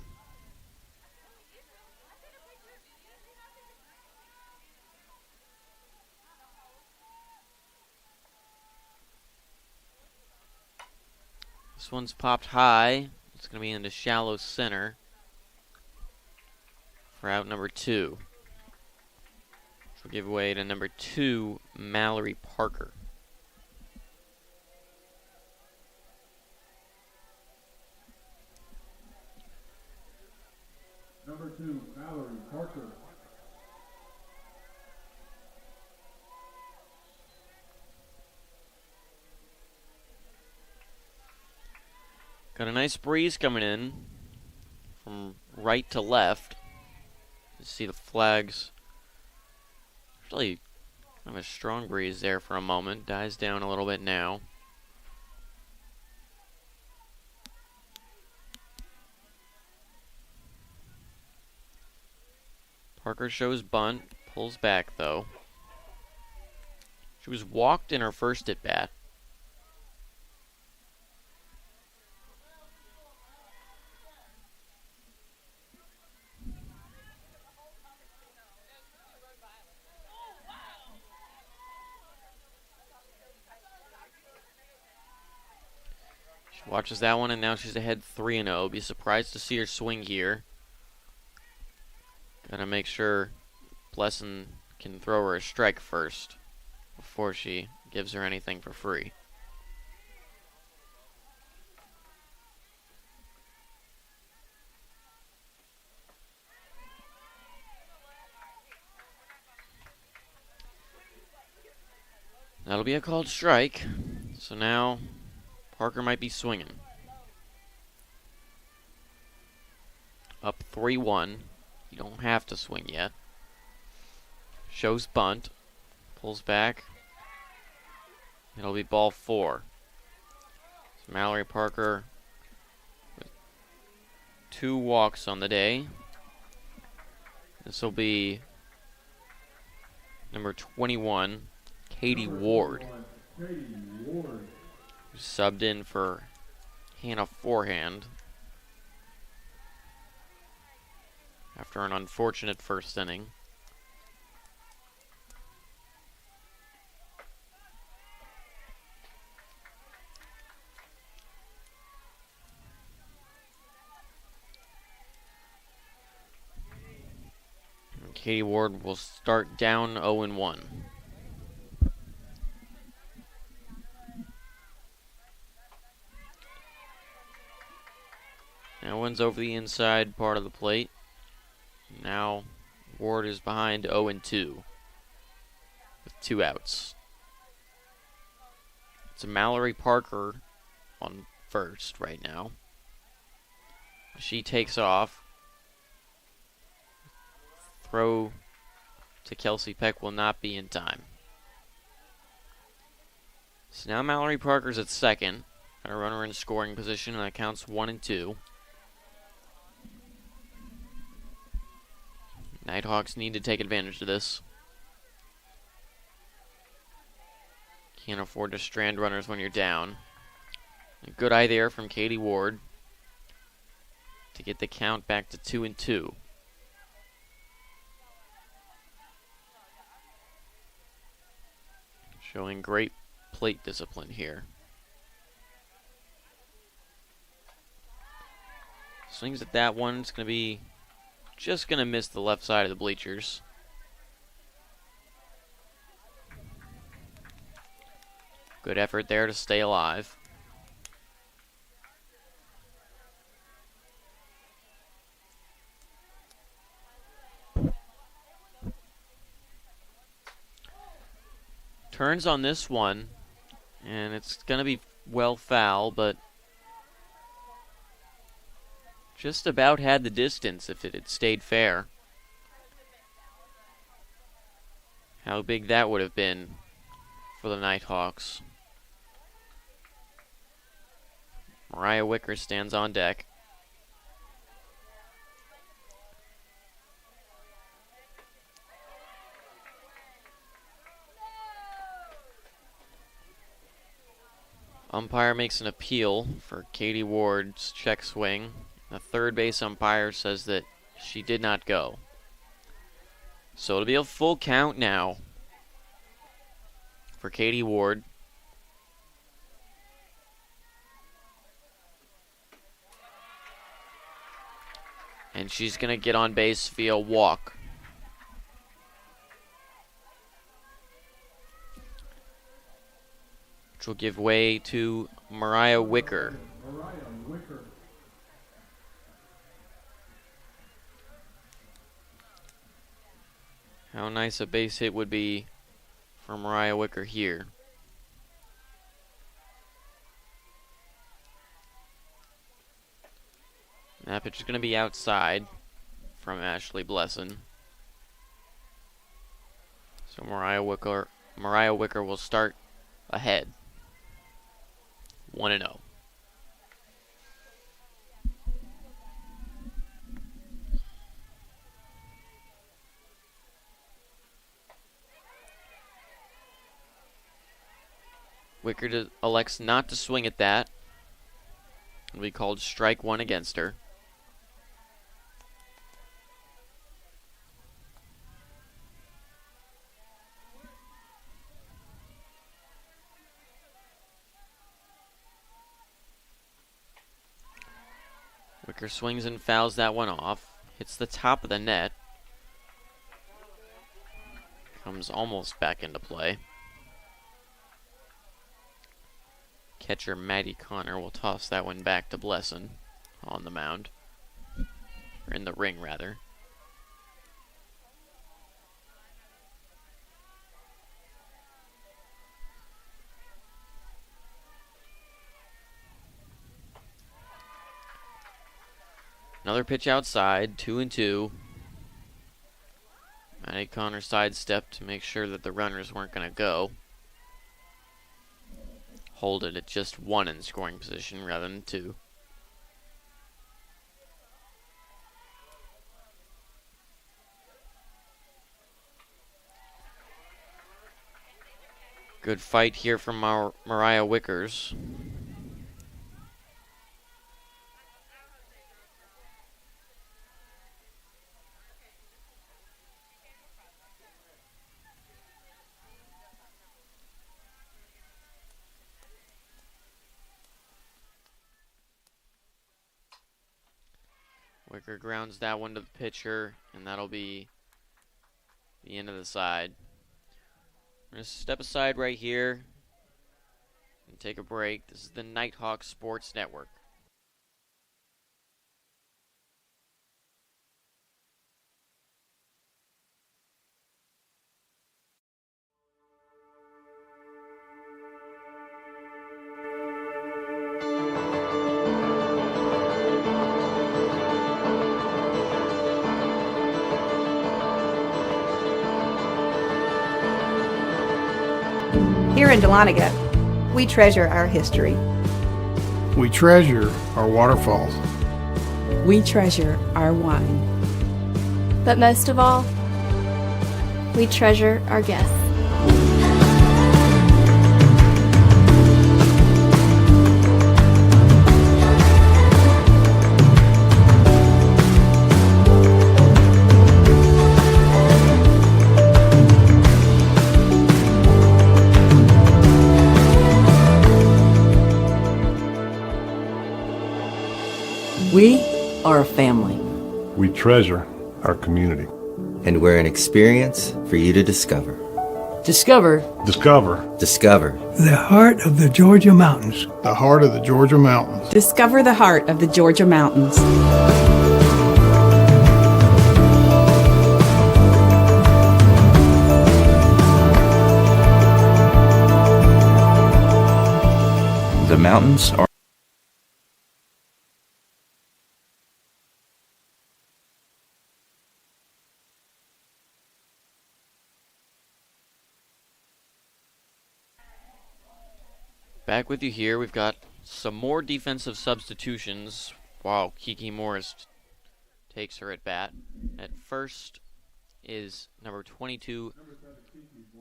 This one's popped high. It's going to be into shallow center for out number 2. Which will give way to number 2, Mallory Parker. Number 2, Mallory Parker. Got a nice breeze coming in from right to left. You see the flags. Actually, kind of a strong breeze there for a moment. Dies down a little bit now. Parker shows bunt, pulls back though. She was walked in her first at bat. She watches that one and now she's ahead 3-0. Be surprised to see her swing here. Gotta make sure Blesson can throw her a strike first before she gives her anything for free. That'll be a called strike. So now Parker might be swinging. Up 3-1. You don't have to swing yet. Shows bunt. Pulls back. It'll be ball 4. So Mallory Parker with 2 walks on the day. This will be number 21, Katie Ward, who subbed in for Hannah Forehand after an unfortunate first inning. And Katie Ward will start down 0-1. Now one's over the inside part of the plate. Now Ward is behind 0-2 with 2 outs. It's a Mallory Parker on first right now. She takes off. Throw to Kelsey Peck will not be in time. So now Mallory Parker's at second. Got a runner in scoring position, and that counts 1-2. Nighthawks need to take advantage of this. Can't afford to strand runners when you're down. A good eye there from Katie Ward to get the count back to 2-2. Showing great plate discipline here. Swings at that one. It's going to be just going to miss the left side of the bleachers. Good effort there to stay alive. Turns on this one, and it's going to be well foul, but just about had the distance if it had stayed fair. How big that would have been for the Nighthawks. Mariah Wicker stands on deck. Umpire makes an appeal for Katie Ward's check swing. The third base umpire says that she did not go. So it'll be a full count now for Katie Ward. And she's going to get on base via walk. Which will give way to Mariah Wicker. How nice a base hit would be for Mariah Wicker here. That pitch is going to be outside from Ashley Blesson. So Mariah Wicker will start ahead. 1-0. Wicker elects not to swing at that. It'll be called strike one against her. Wicker swings and fouls that one off. Hits the top of the net. Comes almost back into play. Catcher Maddie Connor will toss that one back to Blesson on the mound. Or in the ring, rather. Another pitch outside, 2-2. Maddie Connor sidestepped to make sure that the runners weren't going to go. Hold it at just 1 in scoring position rather than 2. Good fight here from Mariah Wickers. Wicker grounds that one to the pitcher, and that'll be the end of the side. We're going to step aside right here and take a break. This is the Nighthawk Sports Network. Here in Dahlonega, we treasure our history. We treasure our waterfalls. We treasure our wine. But most of all, we treasure our guests. We are a family. We treasure our community. And we're an experience for you to discover. Discover. Discover. Discover. The heart of the Georgia mountains. The heart of the Georgia mountains. Discover the heart of the Georgia mountains. The mountains are Back with you here. We've got some more defensive substitutions while Kiki Morris takes her at bat. At first is number 22,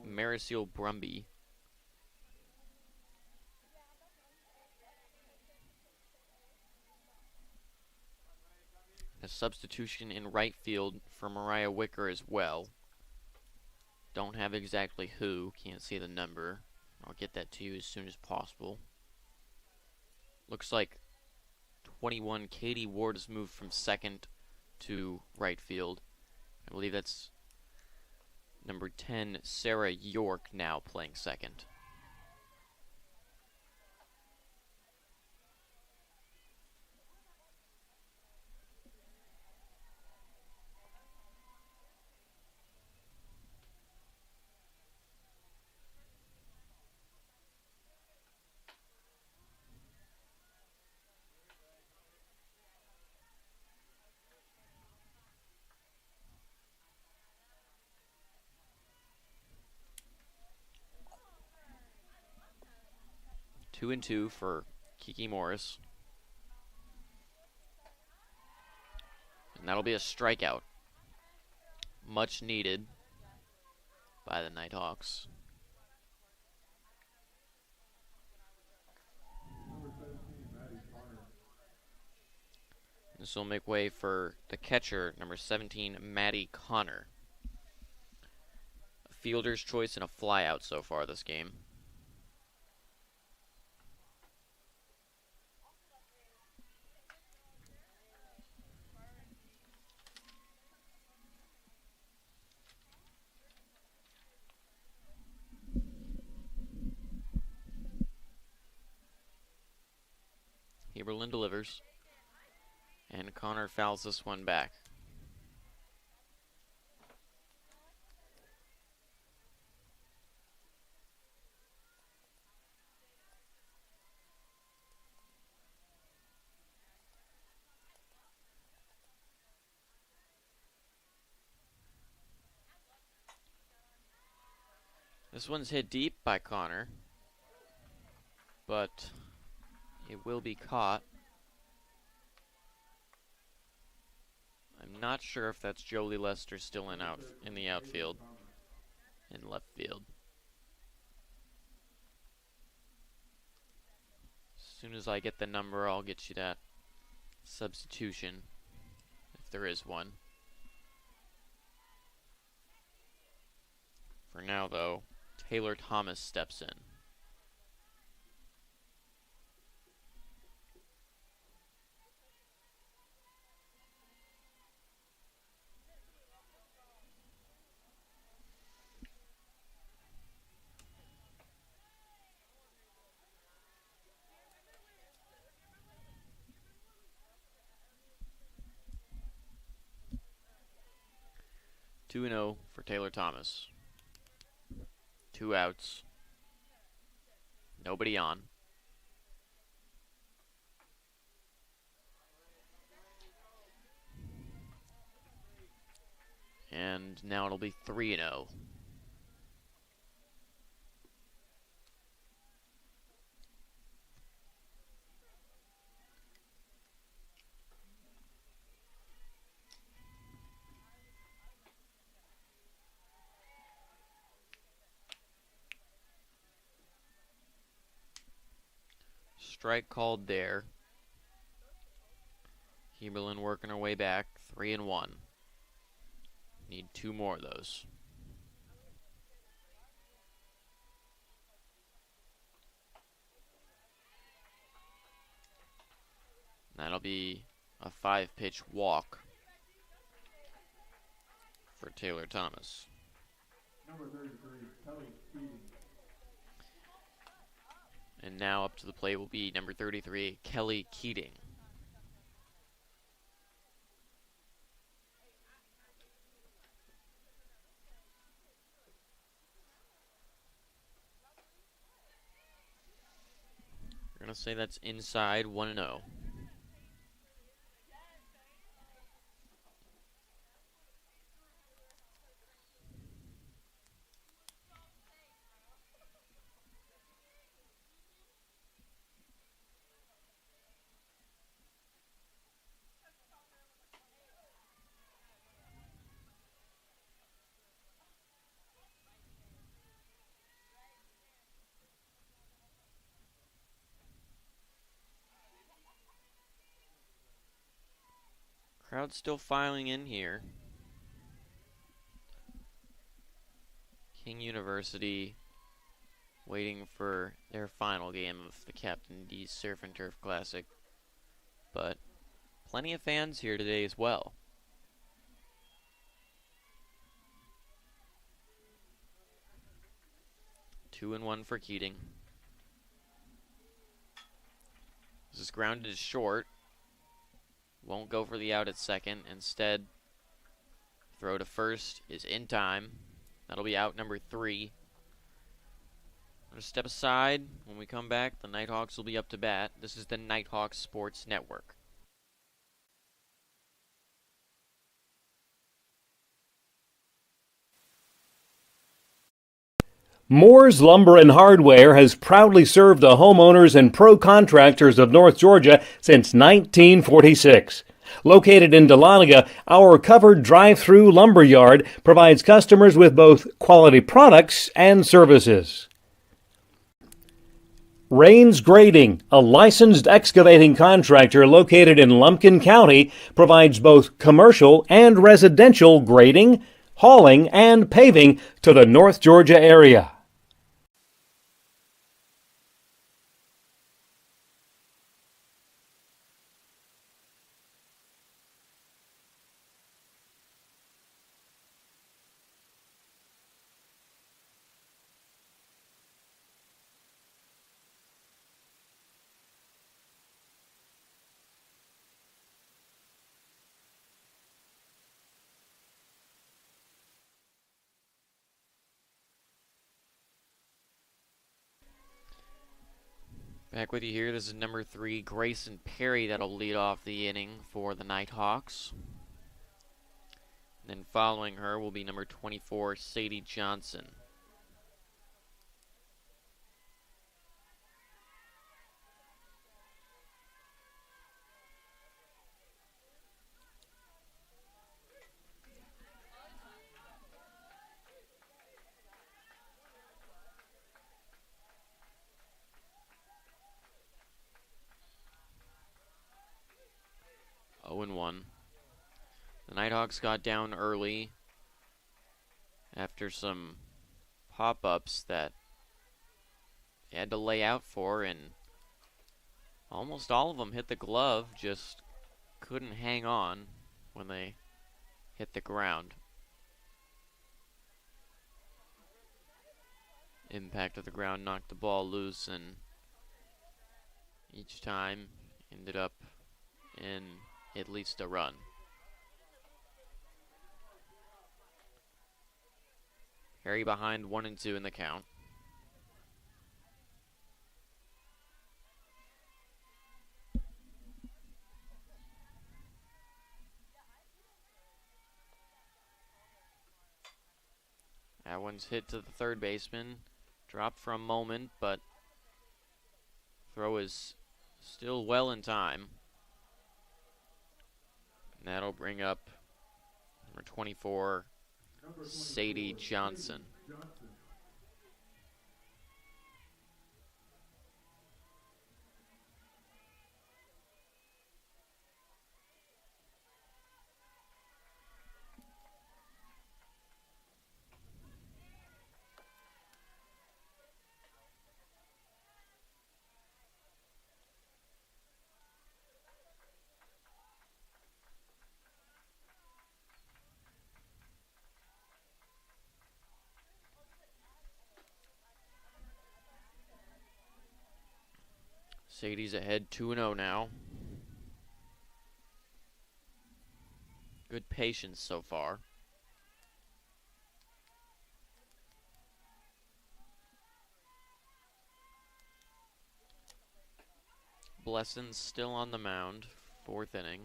Marisol Brumby. A substitution in right field for Mariah Wicker as well. Don't have exactly who, can't see the number. I'll get that to you as soon as possible. Looks like 21 Katie Ward has moved from second to right field. I believe that's number 10 Sarah York now playing second. Two and two for Kiki Morris. And that'll be a strikeout. Much needed by the Nighthawks. This will make way for the catcher, number 17, Maddie Connor. A fielder's choice and a flyout so far this game. Heberlin delivers, and Connor fouls this one back. This one's hit deep by Connor, but it will be caught. I'm not sure if that's Jolie Lester still in the outfield, in left field. As soon as I get the number, I'll get you that substitution, if there is one. For now, though, Taylor Thomas steps in. Two 2-0 for Taylor Thomas. 2 outs. Nobody on. And now it'll be 3-0. Strike called there. Heberlin working her way back. 3-1. Need 2 more of those. That'll be a 5-pitch walk for Taylor Thomas. Number 33, Kelly Keating. And now up to the plate will be number 33, Kelly Keating. We're going to say that's inside 1-0. Crowd's still filing in here. King University waiting for their final game of the Captain D's Surf and Turf Classic. But plenty of fans here today as well. Two and one for Keating. This is grounded short. Won't go for the out at second. Instead, throw to first is in time. That'll be out number 3. I'm going to step aside. When we come back, the Nighthawks will be up to bat. This is the Nighthawk Sports Network. Moore's Lumber and Hardware has proudly served the homeowners and pro contractors of North Georgia since 1946. Located in Dahlonega, our covered drive-through lumber yard provides customers with both quality products and services. Rains Grading, a licensed excavating contractor located in Lumpkin County, provides both commercial and residential grading, hauling, and paving to the North Georgia area. Back with you here. This is number 3, Grayson Perry, that'll lead off the inning for the Nighthawks. And then following her will be number 24, Sadie Johnson. And 1. The Nighthawks got down early after some pop-ups that they had to lay out for, and almost all of them hit the glove, just couldn't hang on when they hit the ground. Impact of the ground knocked the ball loose, and each time ended up in at least a run. Perry behind 1 and 2 in the count. That one's hit to the third baseman. Dropped for a moment, but throw is still well in time. And that'll bring up number 24, Sadie Johnson. Sadie's ahead 2-0 now. Good patience so far. Blessing's still on the mound, 4th inning.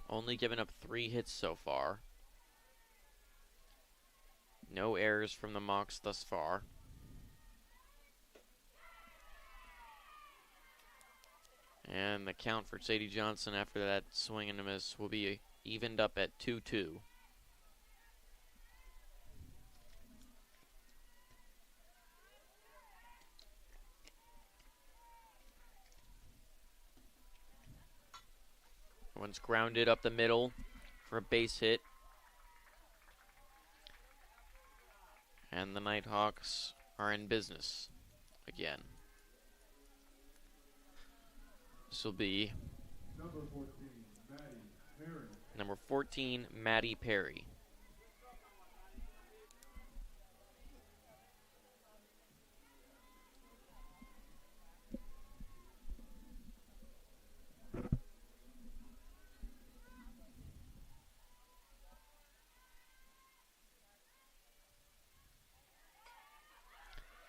Only given up 3 hits so far. No errors from the Mocs thus far. And the count for Sadie Johnson after that swing and a miss will be evened up at 2-2. One's grounded up the middle for a base hit. And the Nighthawks are in business again. This will be number 14, Maddie Perry.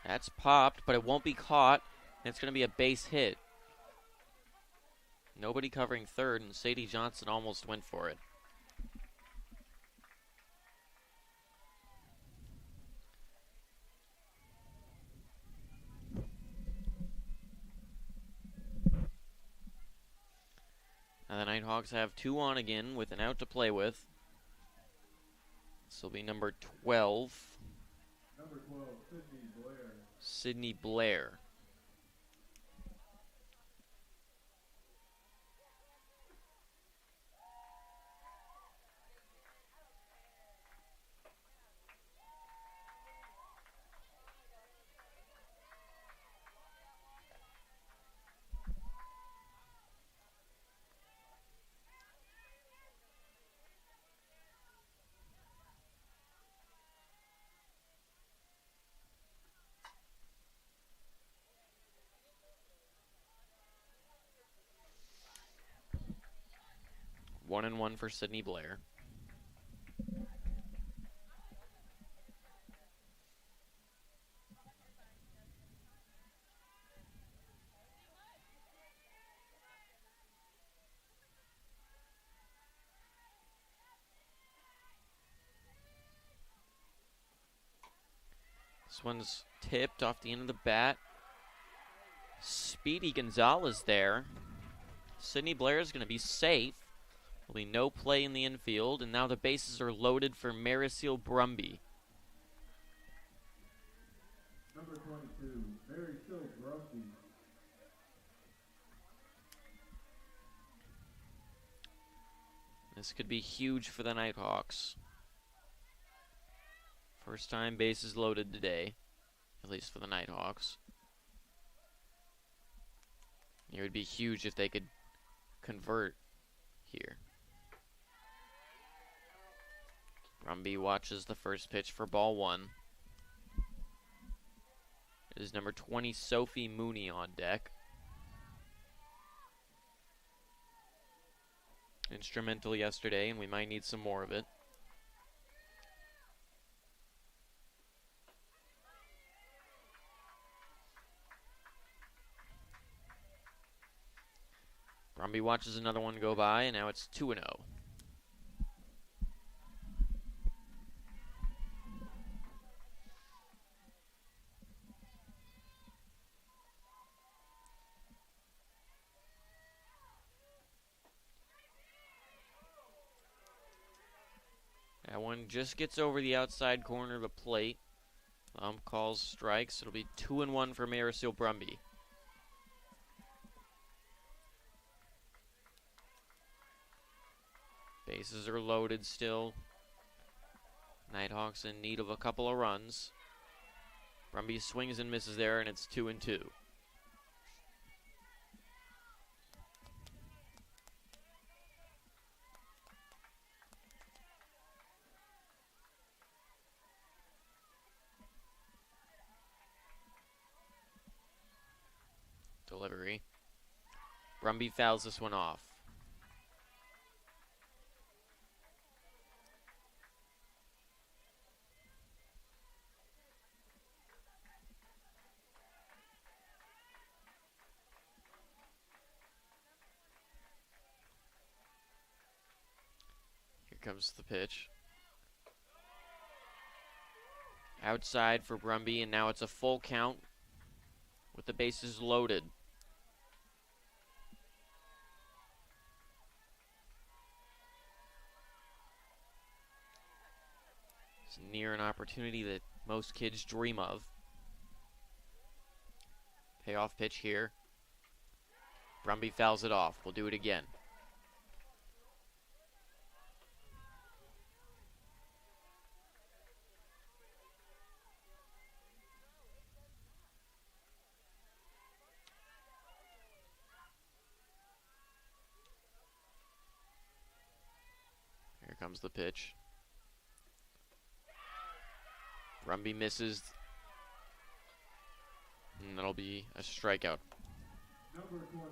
That's popped, but it won't be caught, and it's going to be a base hit. Nobody covering third, and Sadie Johnson almost went for it. Now the Nighthawks have 2 on again with an out to play with. This will be number 12. Number 12, Sydney Blair. Sydney Blair. One and one for Sydney Blair. This one's tipped off the end of the bat. Speedy Gonzalez there. Sydney Blair is going to be safe. There'll be no play in the infield, and now the bases are loaded for Maryseal Brumby. Number 22, Maryseal Brumby. This could be huge for the Nighthawks. First time bases loaded today, at least for the Nighthawks. It would be huge if they could convert here. Brumby watches the first pitch for ball 1. It is number 20, Sophie Mooney on deck. Instrumental yesterday, and we might need some more of it. Brumby watches another one go by, and now it's 2-0. That one just gets over the outside corner of the plate. Calls strikes. It'll be 2-1 for Maryseal Brumby. Bases are loaded still. Nighthawks in need of a couple of runs. Brumby swings and misses there, and it's 2-2. Delivery. Brumby fouls this one off. Here comes the pitch. Outside for Brumby, and now it's a full count with the bases loaded. It's near an opportunity that most kids dream of. Payoff pitch here. Brumby fouls it off. We'll do it again. comes the pitch. Brumby misses. And that'll be a strikeout. Number 20,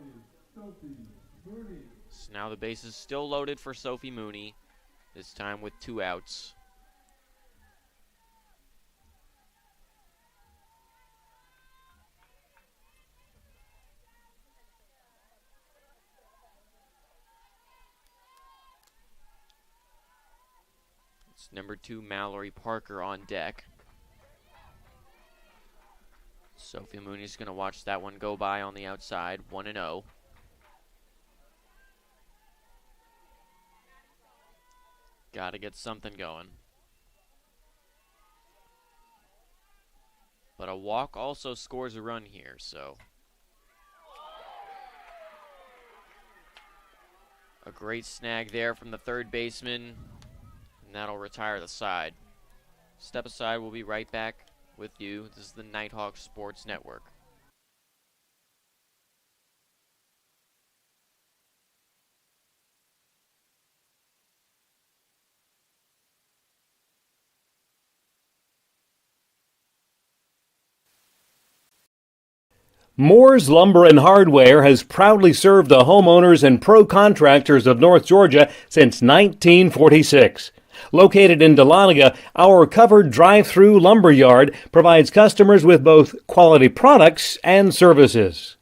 Sophie Mooney. So now the base is still loaded for Sophie Mooney, this time with 2 outs. It's number 2, Mallory Parker on deck. Sophie Mooney's going to watch that one go by on the outside, 1-0. Got to get something going. But a walk also scores a run here, so. A great snag there from the third baseman, and that'll retire the side. Step aside, we'll be right back with you. This is the Nighthawk Sports Network. Moore's Lumber and Hardware has proudly served the homeowners and pro contractors of North Georgia since 1946. Located in Dahlonega, our covered drive-through lumber yard provides customers with both quality products and services.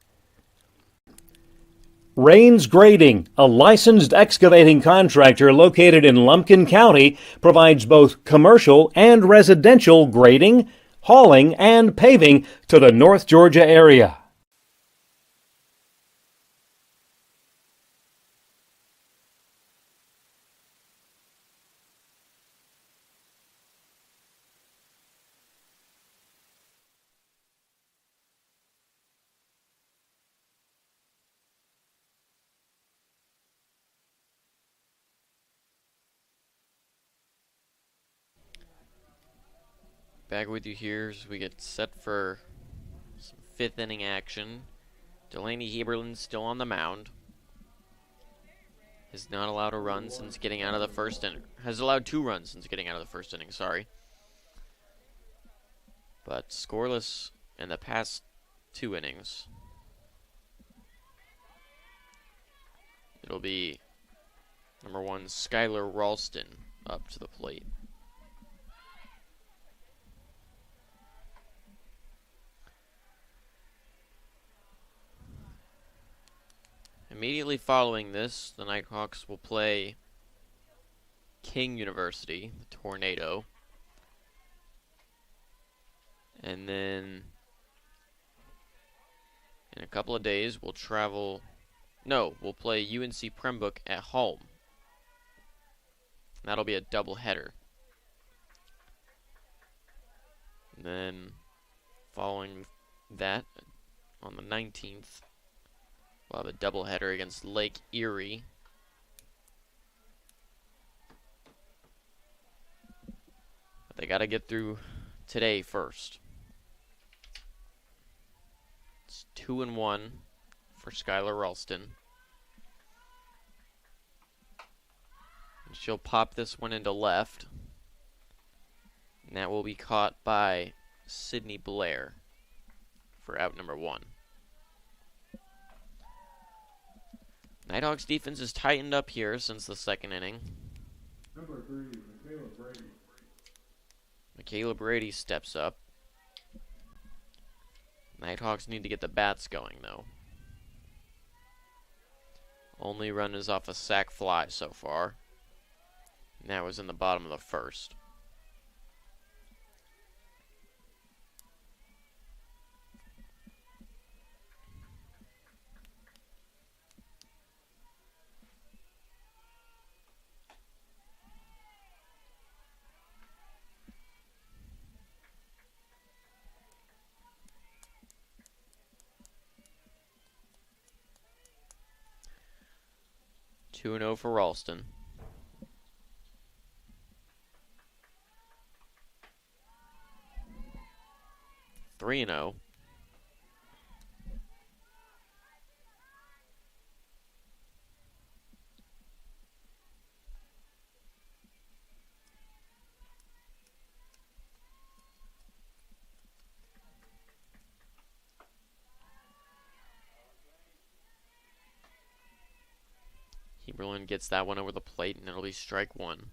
Rains Grading, a licensed excavating contractor located in Lumpkin County, provides both commercial and residential grading, hauling, and paving to the North Georgia area. Back with you here as we get set for some 5th inning action. Delaney Heberlin still on the mound. Has not allowed a run since getting out of the first inning. Has allowed 2 runs since getting out of the first inning, sorry. But scoreless in the past 2 innings. It'll be number 1, Skylar Ralston up to the plate. Immediately following this, the Nighthawks will play King University, the Tornado. And then in a couple of days, we'll play UNC Pembroke at home. That'll be a doubleheader. And then following that, on the 19th, we'll have a doubleheader against Lake Erie. But they got to get through today first. It's 2-1 for Skylar Ralston. And she'll pop this one into left. And that will be caught by Sydney Blair for out number 1. Nighthawks defense is tightened up here since the 2nd inning. Number 3, Michaela Brady. Michaela Brady steps up. Nighthawks need to get the bats going, though. Only run is off a sac fly so far. And that was in the bottom of the first. Two and 0 for Ralston. Three and 0. Heberlin gets that one over the plate, and it'll be strike one.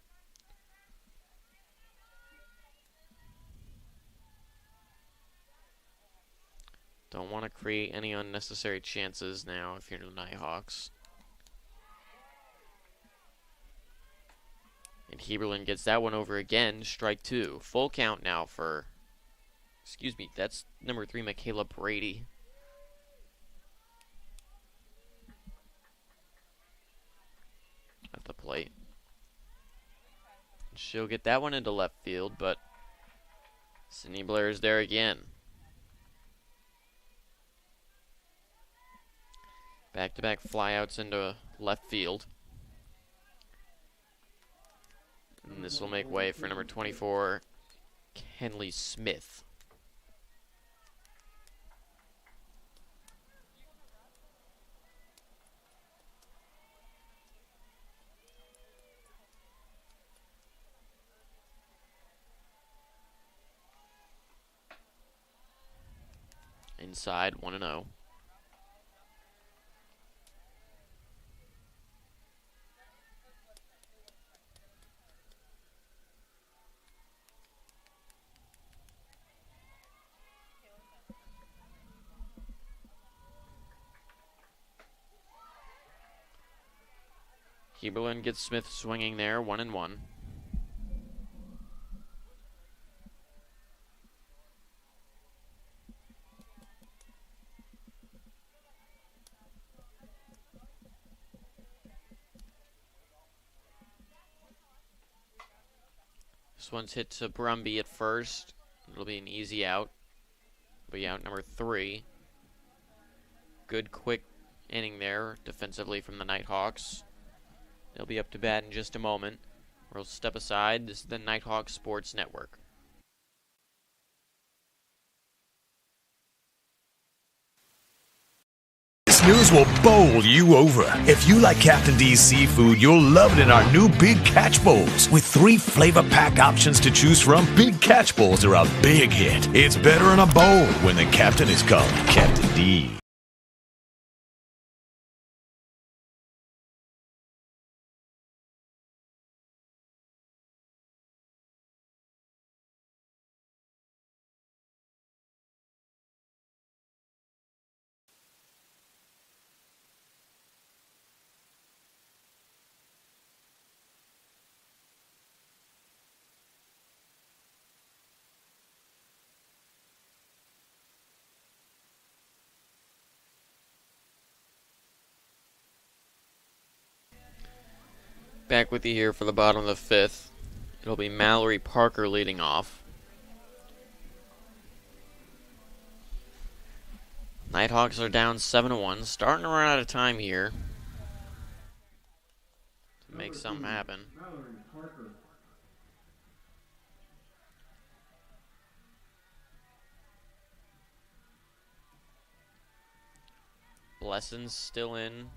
Don't want to create any unnecessary chances now if you're the Nighthawks. And Heberlin gets that one over again, strike two. Full count now for, excuse me, that's number 3, Michaela Brady. At the plate. She'll get that one into left field, but Sydney Blair is there again. Back-to-back flyouts into left field. And this will make way for number 24, Kenley Smith. Inside, 1-0. Heberlin gets Smith swinging there, 1-1. This one's hit to Brumby at first. It'll be an easy out. It'll be out number 3. Good quick inning there defensively from the Nighthawks. They'll be up to bat in just a moment. We'll step aside. This is the Nighthawk Sports Network. This news will bowl you over. If you like Captain D's seafood, you'll love it in our new Big Catch Bowls. With 3 flavor-packed options to choose from, Big Catch Bowls are a big hit. It's better in a bowl when the captain is called Captain D. Back with you here for the bottom of the 5th. It'll be Mallory Parker leading off. Nighthawks are down 7-1, starting to run out of time here to make something happen. Blessing's still in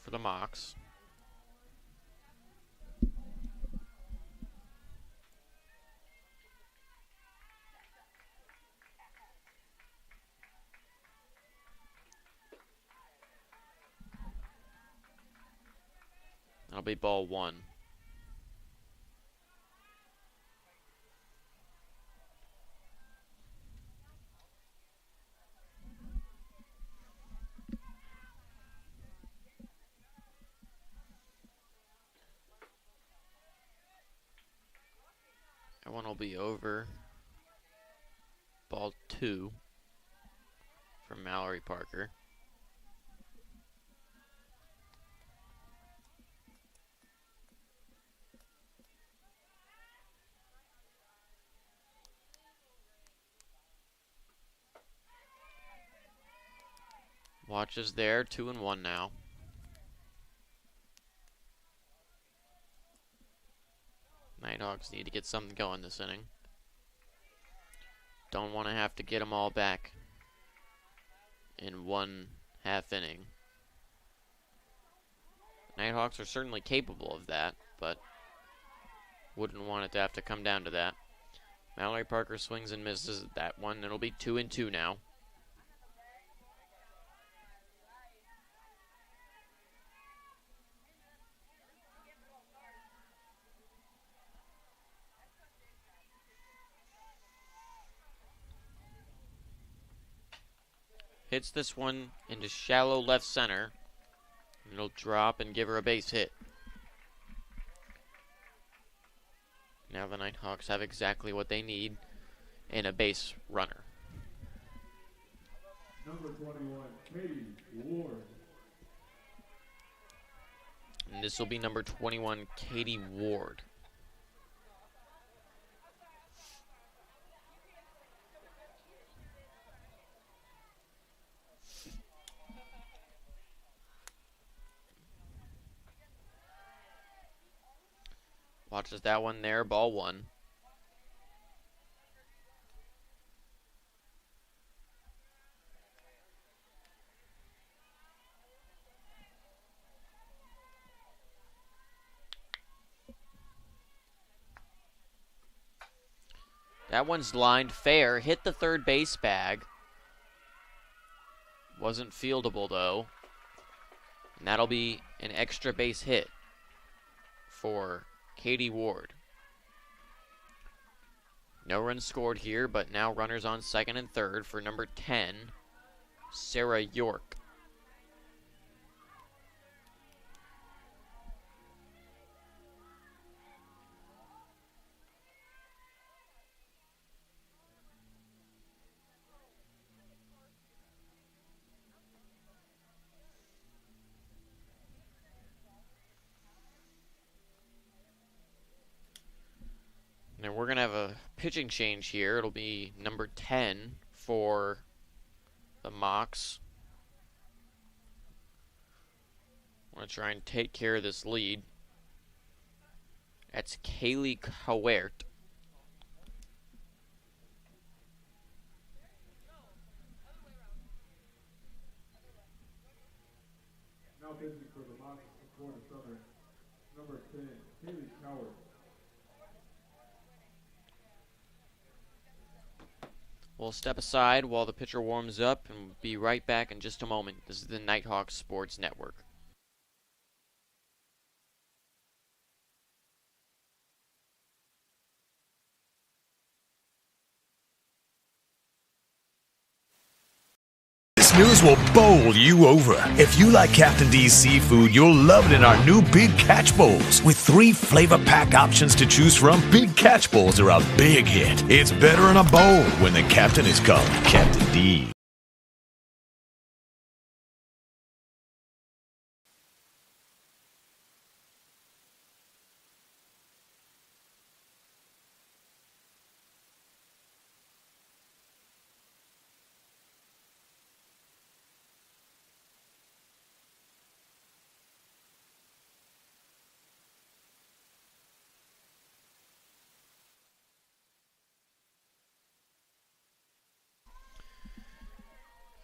for the Mocs. That'll be ball 1. That one will be over. Ball 2 for Mallory Parker. Watch is there, 2-1 now. Nighthawks need to get something going this inning. Don't want to have to get them all back in 1/2 inning. Nighthawks are certainly capable of that, but wouldn't want it to have to come down to that. Mallory Parker swings and misses at that one. It'll be 2-2 now. Hits this one into shallow left center. It'll drop and give her a base hit. Now the Nighthawks have exactly what they need in a base runner. Number 21, Katie Ward. And this will be number 21, Katie Ward. Watches that one there, ball one. That one's lined fair, hit the third base bag. Wasn't fieldable though. And that'll be an extra base hit for Katie Ward. No runs scored here, but now runners on second and third for number 10, Sarah York. And we're going to have a pitching change here. It'll be number 10 for the Mocs. Want to try and take care of this lead. That's Kaylee Cowert. Now pitching for the Mocs Florida Southern, number 10, Haley Coward. We'll step aside while the pitcher warms up and we'll be right back in just a moment. This is the Nighthawk Sports Network. This news will bowl you over. If you like Captain D's seafood, you'll love it in our new Big Catch Bowls. With 3 flavor pack options to choose from, Big Catch Bowls are a big hit. It's better in a bowl when the captain is called Captain D.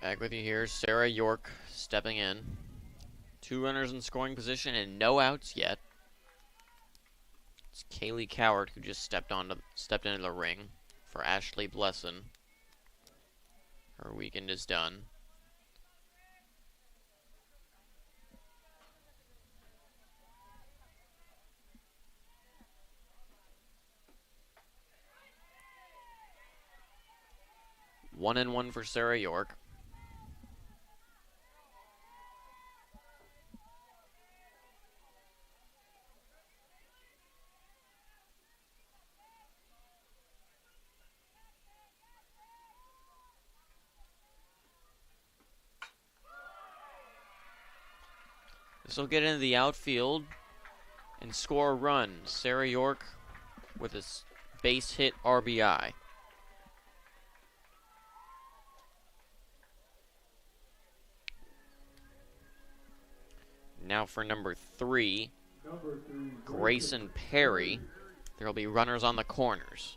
Back with you here, Sarah York stepping in. 2 runners in scoring position and no outs yet. It's Kaylee Coward who just stepped into the ring for Ashley Blesson. Her weekend is done. One and one for Sarah York. This will get into the outfield and score a run. Sarah York with a base hit RBI. Now for number 3, Grayson Perry. There will be runners on the corners.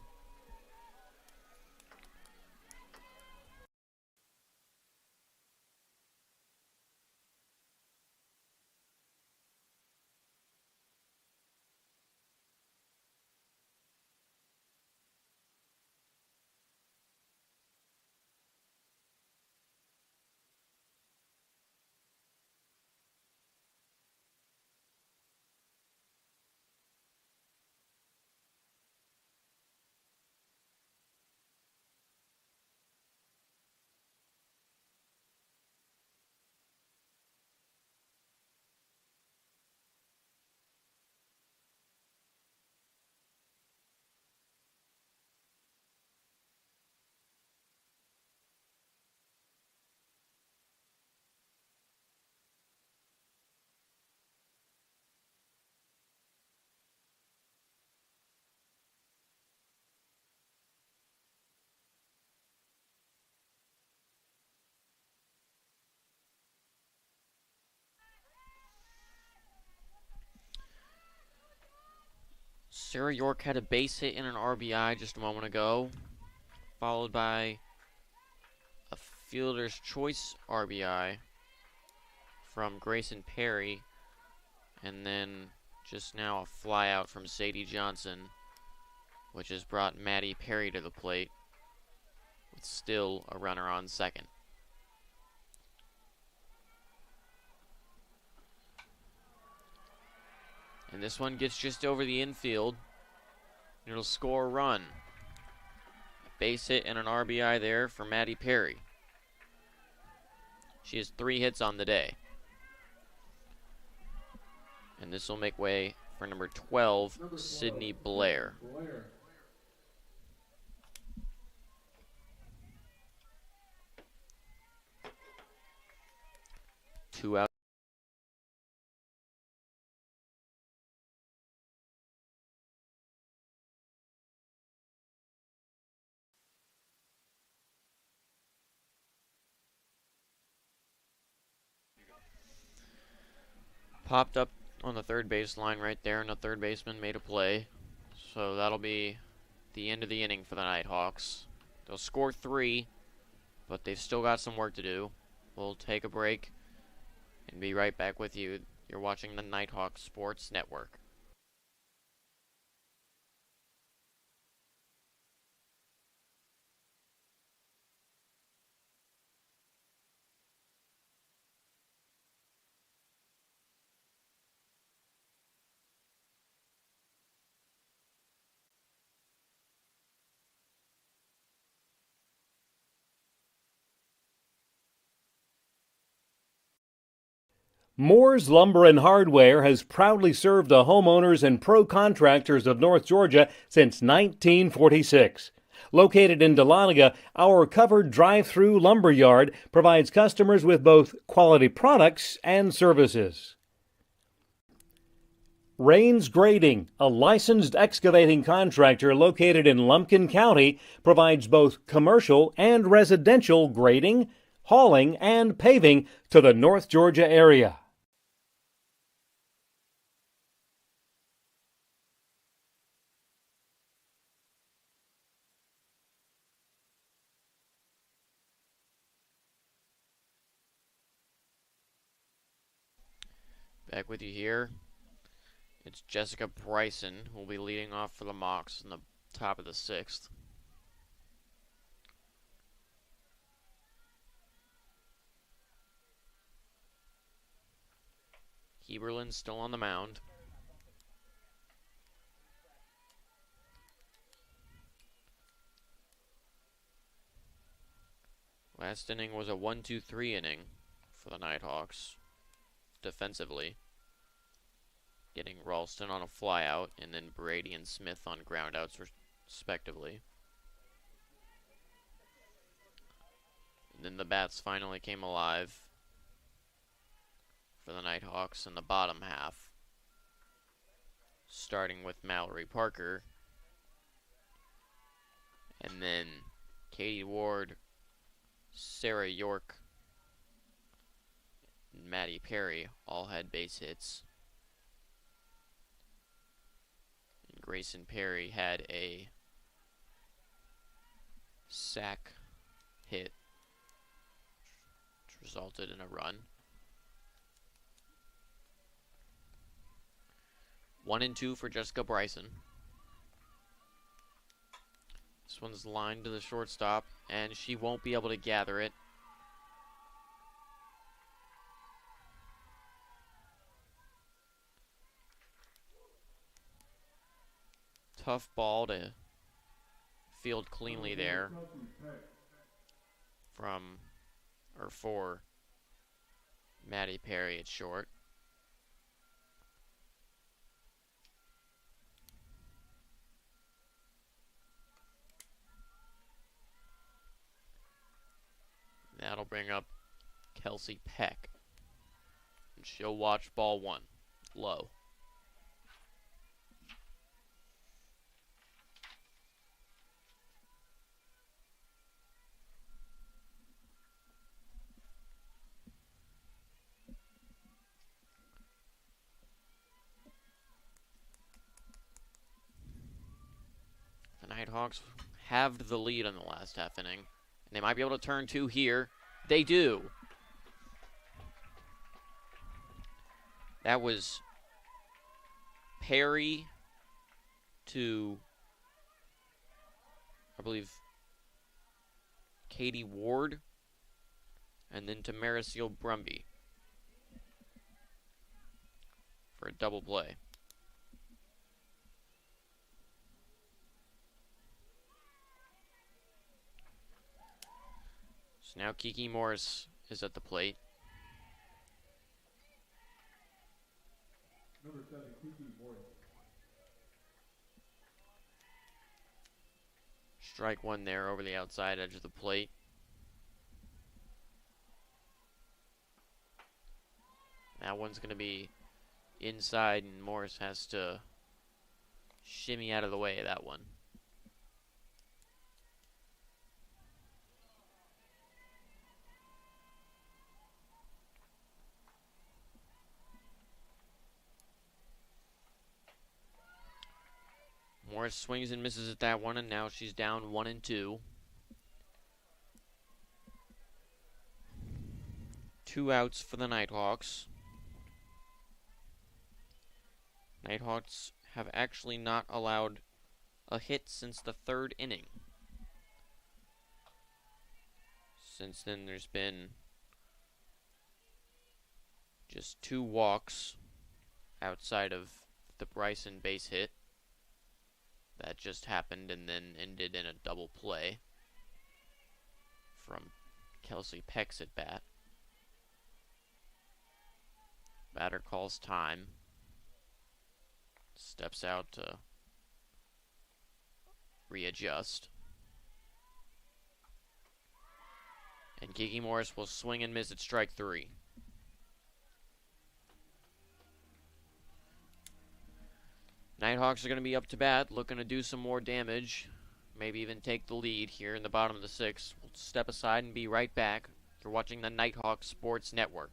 Sarah York had a base hit and an RBI just a moment ago, followed by a fielder's choice RBI from Grayson Perry, and then just now a fly out from Sadie Johnson, which has brought Maddie Perry to the plate with still a runner on second. And this one gets just over the infield. It'll score a run. A base hit and an RBI there for Maddie Perry. She has 3 hits on the day. And this will make way for number 12, Sydney Blair. 2 out. Popped up on the third base line right there, and the third baseman made a play. So that'll be the end of the inning for the Nighthawks. They'll score 3, but they've still got some work to do. We'll take a break and be right back with you. You're watching the Nighthawk Sports Network. Moore's Lumber and Hardware has proudly served the homeowners and pro contractors of North Georgia since 1946. Located in Dahlonega, our covered drive-through lumber yard provides customers with both quality products and services. Rains Grading, a licensed excavating contractor located in Lumpkin County, provides both commercial and residential grading, hauling, and paving to the North Georgia area. Back with you here. It's Jessica Bryson who will be leading off for the Mocs in the top of the 6th. Heberlin's still on the mound. Last inning was a 1-2-3 inning for the Nighthawks defensively, getting Ralston on a flyout and then Brady and Smith on groundouts respectively. And then the bats finally came alive for the Nighthawks in the bottom half, starting with Mallory Parker, and then Katie Ward, Sarah York, and Maddie Perry all had base hits. And Grayson Perry had a sac hit, which resulted in a run. 1-2 for Jessica Bryson. This one's lined to the shortstop, and she won't be able to gather it. Tough ball to field cleanly there for Maddie Perry at short. That'll bring up Kelsey Peck. And she'll watch ball 1. Low. Nighthawks halved the lead in the last half inning. And they might be able to turn two here. They do. That was Perry to, I believe, Katie Ward, and then to Marisol Brumby for a double play. So now Kiki Morris is at the plate. Number 7, Kiki Morris. Strike one there over the outside edge of the plate. That one's going to be inside, and Morris has to shimmy out of the way of that one. Morris swings and misses at that one, and now she's down 1-2. 2 outs for the Nighthawks. Nighthawks have actually not allowed a hit since the 3rd inning. Since then, there's been just 2 walks outside of the Bryson base hit. That just happened and then ended in a double play from Kelsey Peck's at bat. Batter calls time. Steps out to readjust. And Kiki Morris will swing and miss at strike 3. Nighthawks are going to be up to bat, looking to do some more damage. Maybe even take the lead here in the bottom of the 6th. We'll step aside and be right back. You're watching the Nighthawk Sports Network.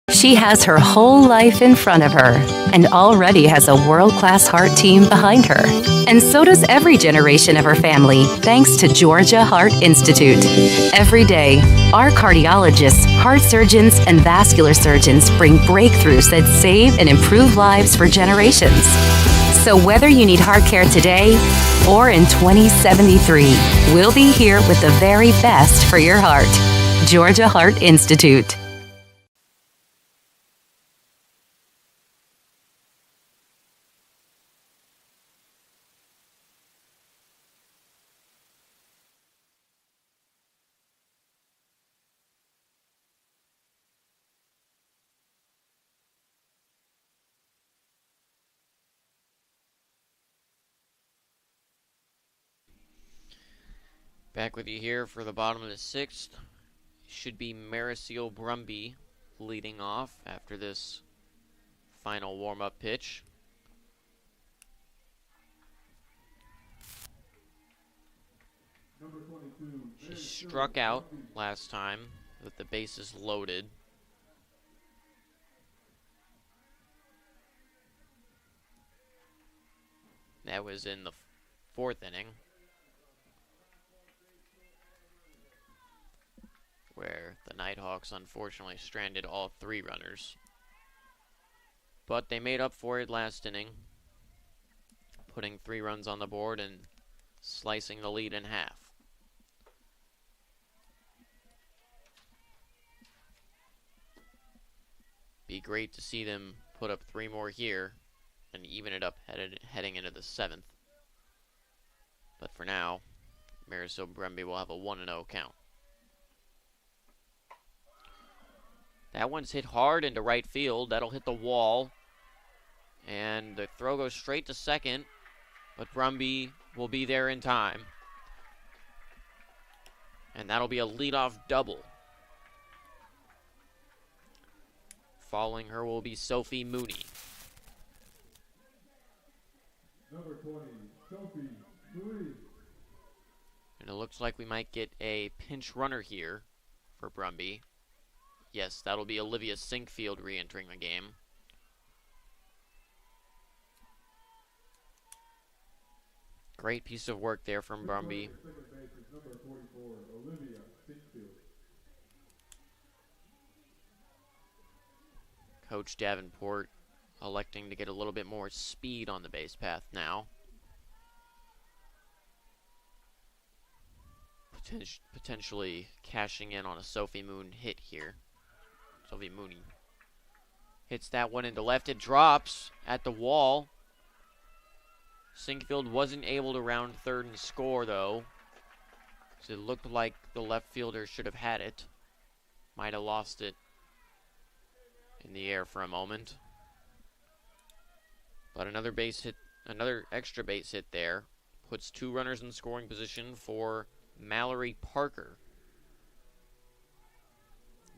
She has her whole life in front of her and already has a world-class heart team behind her. And so does every generation of her family, thanks to Georgia Heart Institute. Every day, our cardiologists, heart surgeons, and vascular surgeons bring breakthroughs that save and improve lives for generations. So whether you need heart care today or in 2073, we'll be here with the very best for your heart. Georgia Heart Institute. Back with you here for the bottom of the 6th. Should be Marisol Brumby leading off after this final warm-up pitch. Number 22. She struck out last time with the bases loaded. That was in the 4th inning, where the Nighthawks unfortunately stranded all 3 runners. But they made up for it last inning, putting 3 runs on the board and slicing the lead in half. Be great to see them put up 3 more here and even it up heading into the 7th. But for now, Marisol Brumby will have a 1-0 count. That one's hit hard into right field. That'll hit the wall. And the throw goes straight to second. But Brumby will be there in time. And that'll be a leadoff double. Following her will be Sophie Mooney. Number 20, Sophie Mooney. And it looks like we might get a pinch runner here for Brumby. Yes, that'll be Olivia Sinkfield re-entering the game. Great piece of work there from Brumby. Second base is number 44, Olivia Sinkfield. Coach Davenport electing to get a little bit more speed on the base path now. Potentially cashing in on a Sophie Moon hit here. Sophie Mooney hits that one into left. It drops at the wall. Sinkfield wasn't able to round third and score, though. So it looked like the left fielder should have had it. Might have lost it in the air for a moment. But another base hit, another extra base hit there. Puts 2 runners in scoring position for Mallory Parker.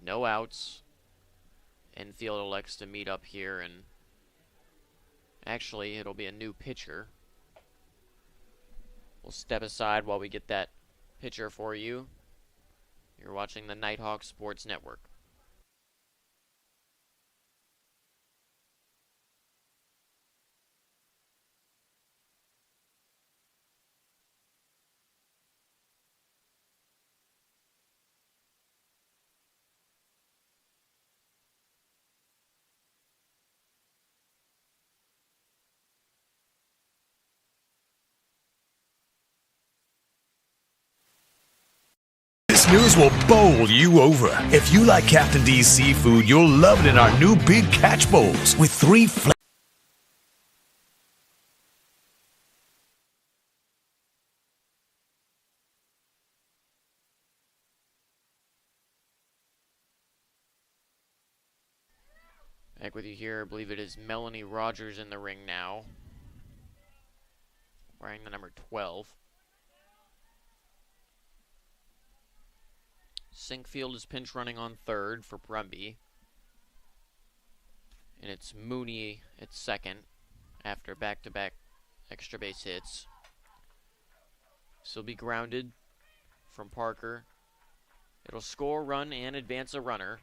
No outs. Infield elects to meet up here, and actually it'll be a new pitcher. We'll step aside while we get that pitcher for you. You're watching the Nighthawk Sports Network. This news will bowl you over. If you like Captain D's seafood, you'll love it in our new Big Catch Bowls with 3 Back with you here, I believe it is Melanie Rogers in the ring now. Wearing the number 12. Sinkfield is pinch running on third for Brumby. And it's Mooney at second after back-to-back extra base hits. This will be grounded from Parker. It'll score, run, and advance a runner.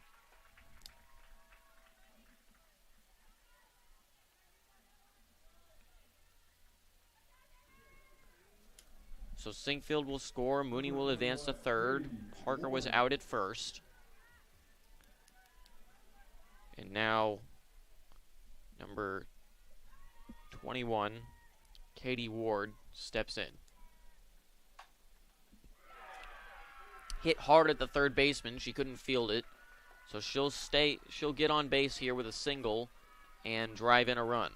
So Sinkfield will score, Mooney will advance to third. Parker was out at first. And now, number 21, Katie Ward, steps in. Hit hard at the third baseman, she couldn't field it. So she'll get on base here with a single and drive in a run.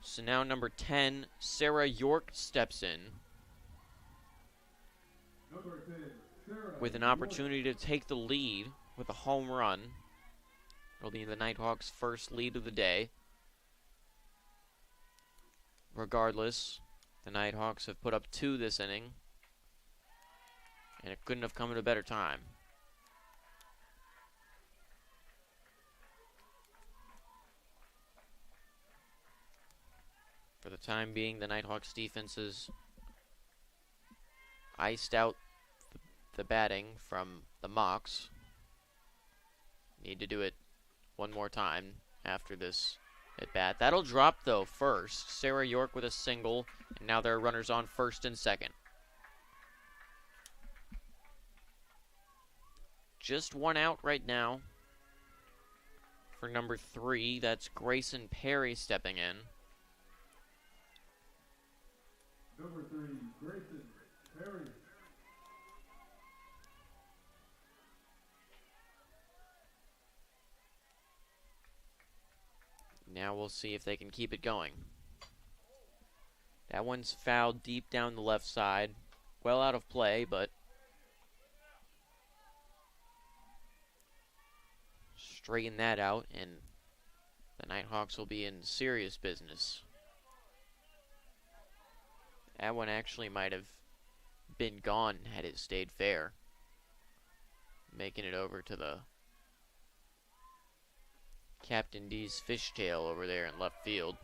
So now number 10, Sarah York, steps in with an opportunity to take the lead with a home run. It'll be the Nighthawks' first lead of the day. Regardless, the Nighthawks have put up 2 this inning, and it couldn't have come at a better time. For the time being, the Nighthawks defense has iced out the batting from the Mocs. Need to do it one more time after this at bat. That'll drop, though, first. Sarah York with a single, and now there are runners on first and second. Just 1 out right now for number 3. That's Grayson Perry stepping in. Number 3, Grayson Perry. Now we'll see if they can keep it going. That one's fouled deep down the left side. Well out of play, but straighten that out, and the Nighthawks will be in serious business. That one actually might have been gone had it stayed fair. Making it over to the Captain D's fishtail over there in left field.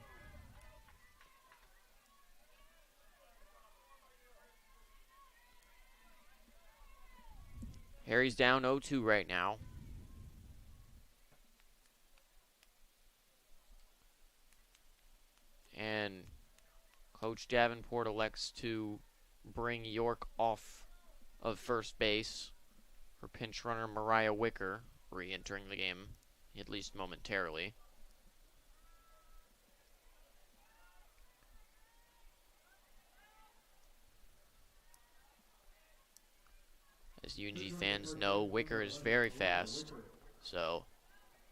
Harry's down 0-2 right now. And Coach Davenport elects to bring York off of first base for pinch runner Mariah Wicker, re-entering the game, at least momentarily. As UNG fans know, Wicker is very fast, so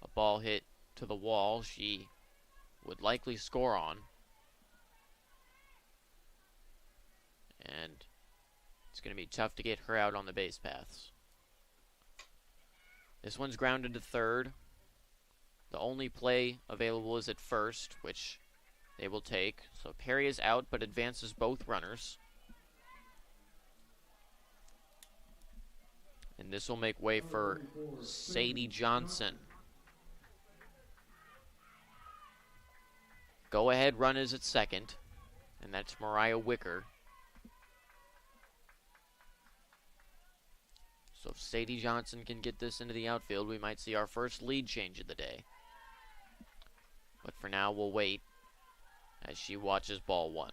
a ball hit to the wall she would likely score on. And it's going to be tough to get her out on the base paths. This one's grounded to third. The only play available is at first, which they will take. So Perry is out, but advances both runners. And this will make way for Sadie Johnson. Go-ahead run is at second, and that's Mariah Wicker. So if Sadie Johnson can get this into the outfield, we might see our first lead change of the day. But for now, we'll wait as she watches ball one.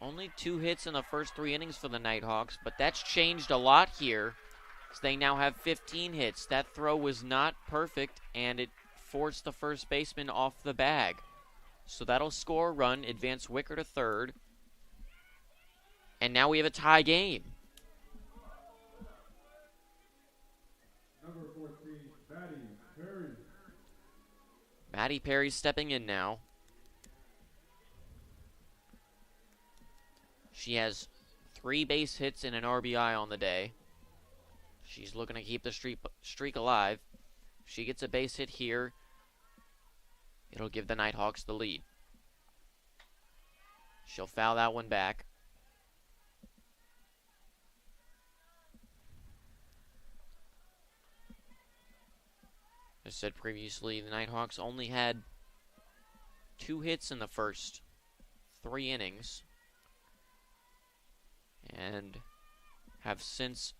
Only 2 hits in the first 3 innings for the Nighthawks, but that's changed a lot here. So they now have 15 hits. That throw was not perfect, and it forced the first baseman off the bag. So that'll score a run, advance Wicker to third. And now we have a tie game. Number 14, Maddie Perry. Maddie Perry stepping in now. She has 3 base hits and an RBI on the day. She's looking to keep the streak alive. If she gets a base hit here, it'll give the Nighthawks the lead. She'll foul that one back. As said previously, the Nighthawks only had 2 hits in the first 3 innings, and have since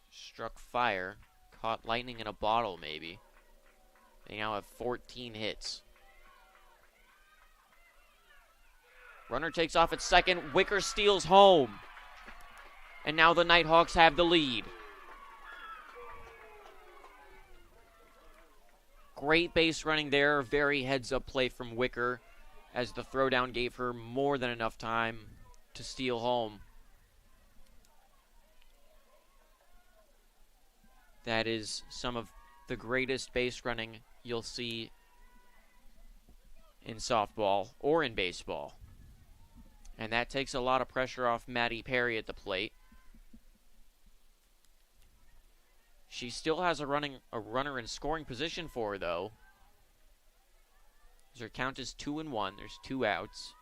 struck fire, caught lightning in a bottle maybe. They now have 14 hits. Runner takes off at second, Wicker steals home. And now the Nighthawks have the lead. Great base running there, very heads-up play from Wicker, as the throwdown gave her more than enough time to steal home. That is some of the greatest base running you'll see in softball or in baseball. And that takes a lot of pressure off Maddie Perry at the plate. She still has a runner in scoring position for her, though. Her count is 2-1. There's 2 outs.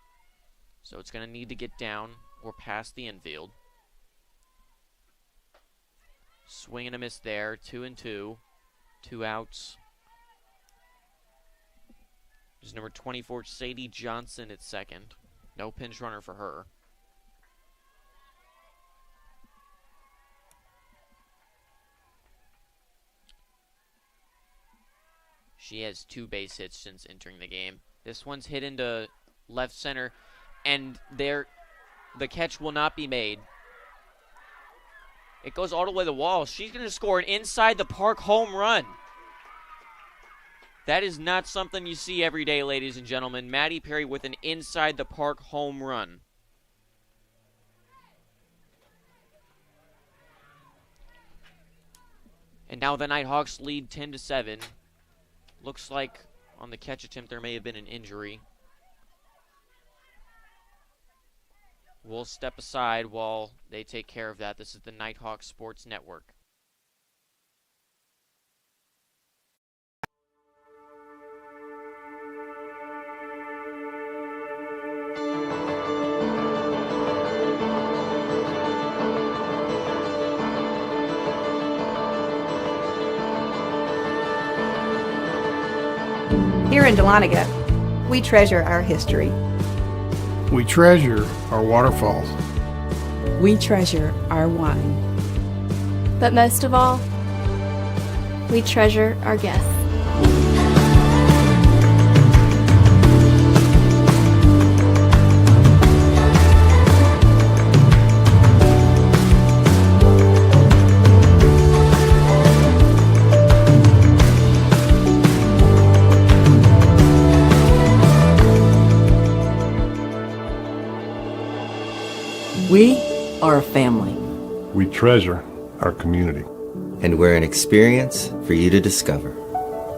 So it's going to need to get down or past the infield. Swing and a miss there. 2-2. 2 outs. There's number 24, Sadie Johnson at second. No pinch runner for her. She has 2 base hits since entering the game. This one's hit into left center, and the catch will not be made. It goes all the way to the wall. She's going to score an inside the park home run. That is not something you see every day, ladies and gentlemen. Maddie Perry with an inside the park home run. And now the Nighthawks lead 10-7. Looks like on the catch attempt there may have been an injury. We'll step aside while they take care of that. This is the Nighthawk Sports Network. Here in Dahlonega, we treasure our history. We treasure our waterfalls. We treasure our wine. But most of all, we treasure our guests. We are a family. We treasure our community. And we're an experience for you to discover.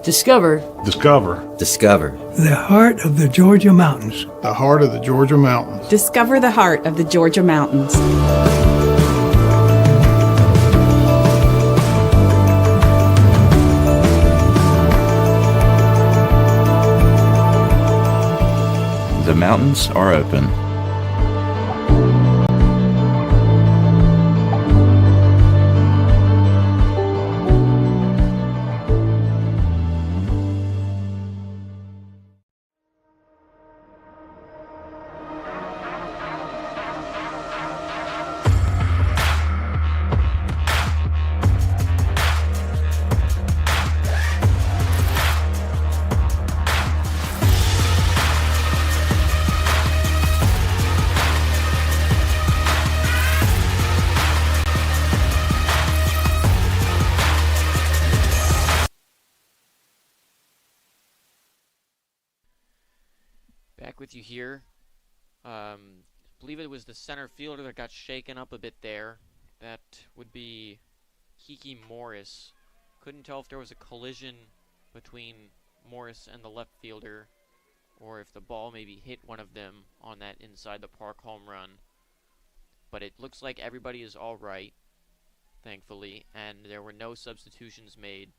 Discover. Discover. Discover. The heart of the Georgia mountains. The heart of the Georgia mountains. Discover the heart of the Georgia mountains. The mountains are open. Back with you here. I believe it was the center fielder that got shaken up a bit there. That would be Kiki Morris. Couldn't tell if there was a collision between Morris and the left fielder, or if the ball maybe hit one of them on that inside the park home run. But it looks like everybody is all right, thankfully, and there were no substitutions made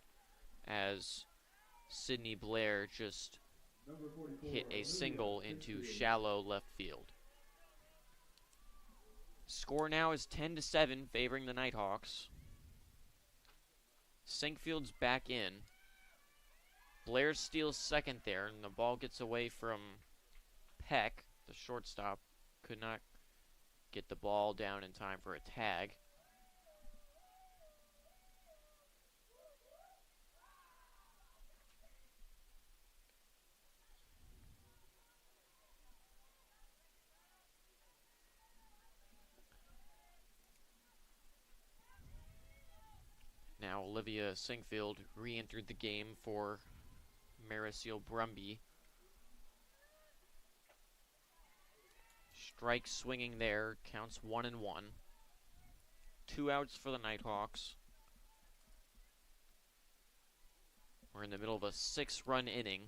as Sidney Blair just hit a single into shallow left field. Score now is 10-7 favoring the Nighthawks. Sinkfield's back in. Blair steals second there, and the ball gets away from Peck, the shortstop. Could not get the ball down in time for a tag. Now Olivia Sinkfield re-entered the game for Marisol Brumby. Strike swinging there, counts 1-1. 2 outs for the Nighthawks. We're in the middle of a 6-run inning.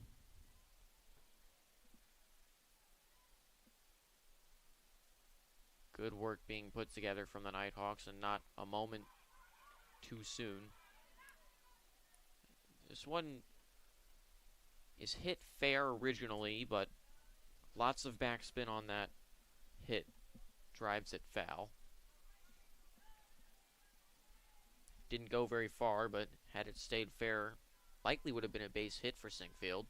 Good work being put together from the Nighthawks, and not a moment too soon. This one is hit fair originally, but lots of backspin on that hit drives it foul. Didn't go very far, but had it stayed fair, likely would have been a base hit for Sinkfield.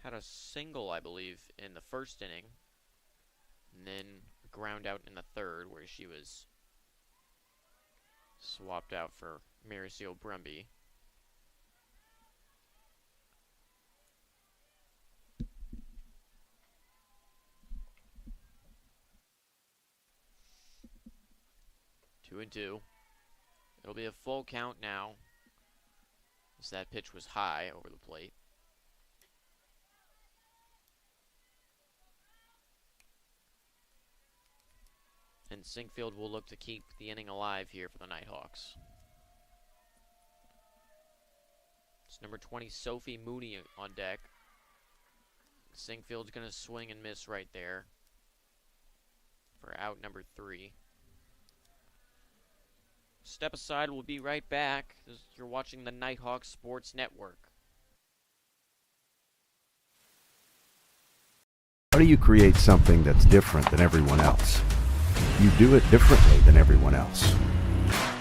Had a single, I believe, in the first inning, and then ground out in the third, where she was swapped out for Marisol Brumby. Two and two. It'll be a full count now, as that pitch was high over the plate. And Sinkfield will look to keep the inning alive here for the Nighthawks. It's number 20, Sophie Mooney on deck. Sinkfield's going to swing and miss right there for out number 3. Step aside, we'll be right back. You're watching the Nighthawk Sports Network. How do you create something that's different than everyone else? You do it differently than everyone else.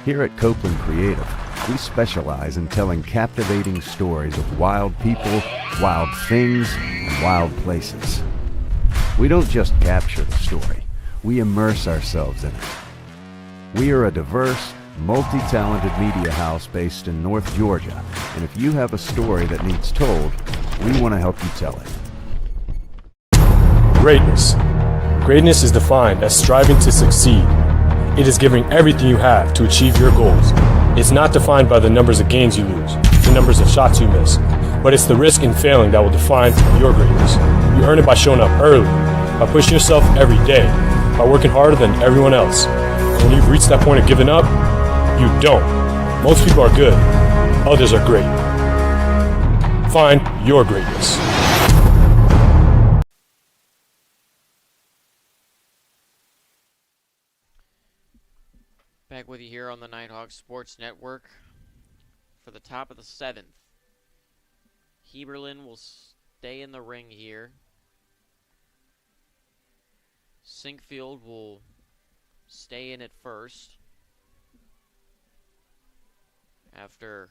Here at Copeland Creative, we specialize in telling captivating stories of wild people, wild things, and wild places. We don't just capture the story, we immerse ourselves in it. We are a diverse, multi-talented media house based in North Georgia, and if you have a story that needs told, we want to help you tell it. Greatness. Greatness is defined as striving to succeed. It is giving everything you have to achieve your goals. It's not defined by the numbers of games you lose, the numbers of shots you miss, but it's the risk in failing that will define your greatness. You earn it by showing up early, by pushing yourself every day, by working harder than everyone else. And when you've reached that point of giving up, you don't. Most people are good, others are great. Find your greatness. Back with you here on the Nighthawk Sports Network for the top of the 7th. Heberlin will stay in the ring here. Sinkfield will stay in at first after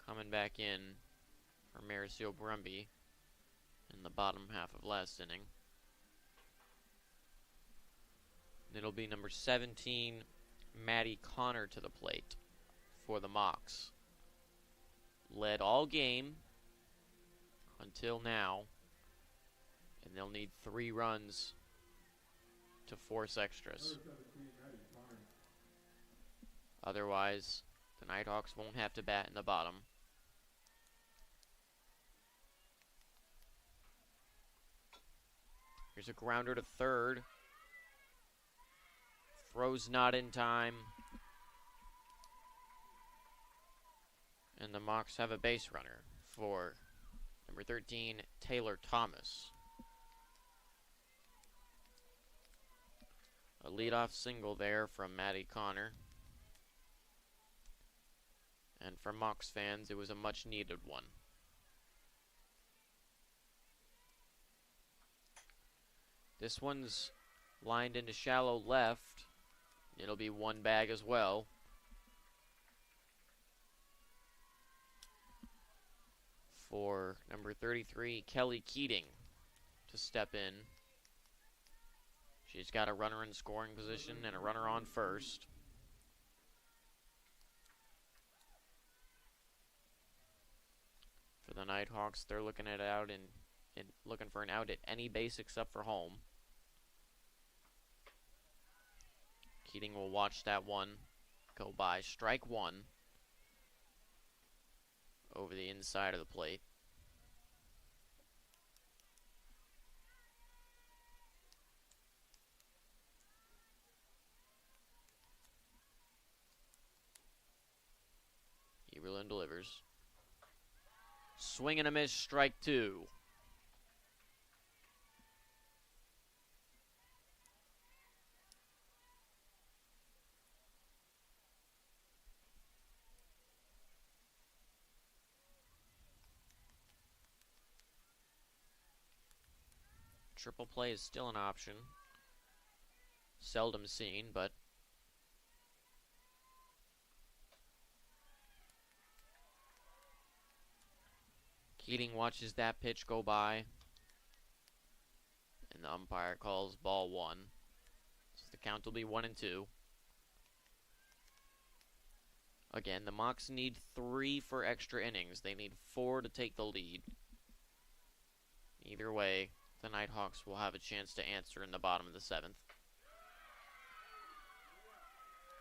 coming back in for Mauricio Brumby in the bottom half of last inning. It'll be number 17, Maddie Connor, to the plate for the Mocs. Led all game until now, and they'll need 3 runs to force extras. Otherwise, the Nighthawks won't have to bat in the bottom. Here's a grounder to third. Throw's not in time. And the Mocs have a base runner for number 13, Taylor Thomas. A leadoff single there from Maddie Connor. And for Mocs fans, it was a much needed one. This one's lined into shallow left. It'll be one bag as well. For number 33, Kelly Keating, to step in. She's got a runner in scoring position and a runner on first. For the Nighthawks, they're looking at out and looking for an out at any base except for home. Keating will watch that one go by. Strike one over the inside of the plate. Eberlin delivers. Swing and a miss, strike 2. Triple play is still an option. Seldom seen, but Keating watches that pitch go by, and the umpire calls ball 1. So the count will be 1-2. Again, the Mocs need 3 for extra innings. They need 4 to take the lead. Either way, the Nighthawks will have a chance to answer in the bottom of the 7th.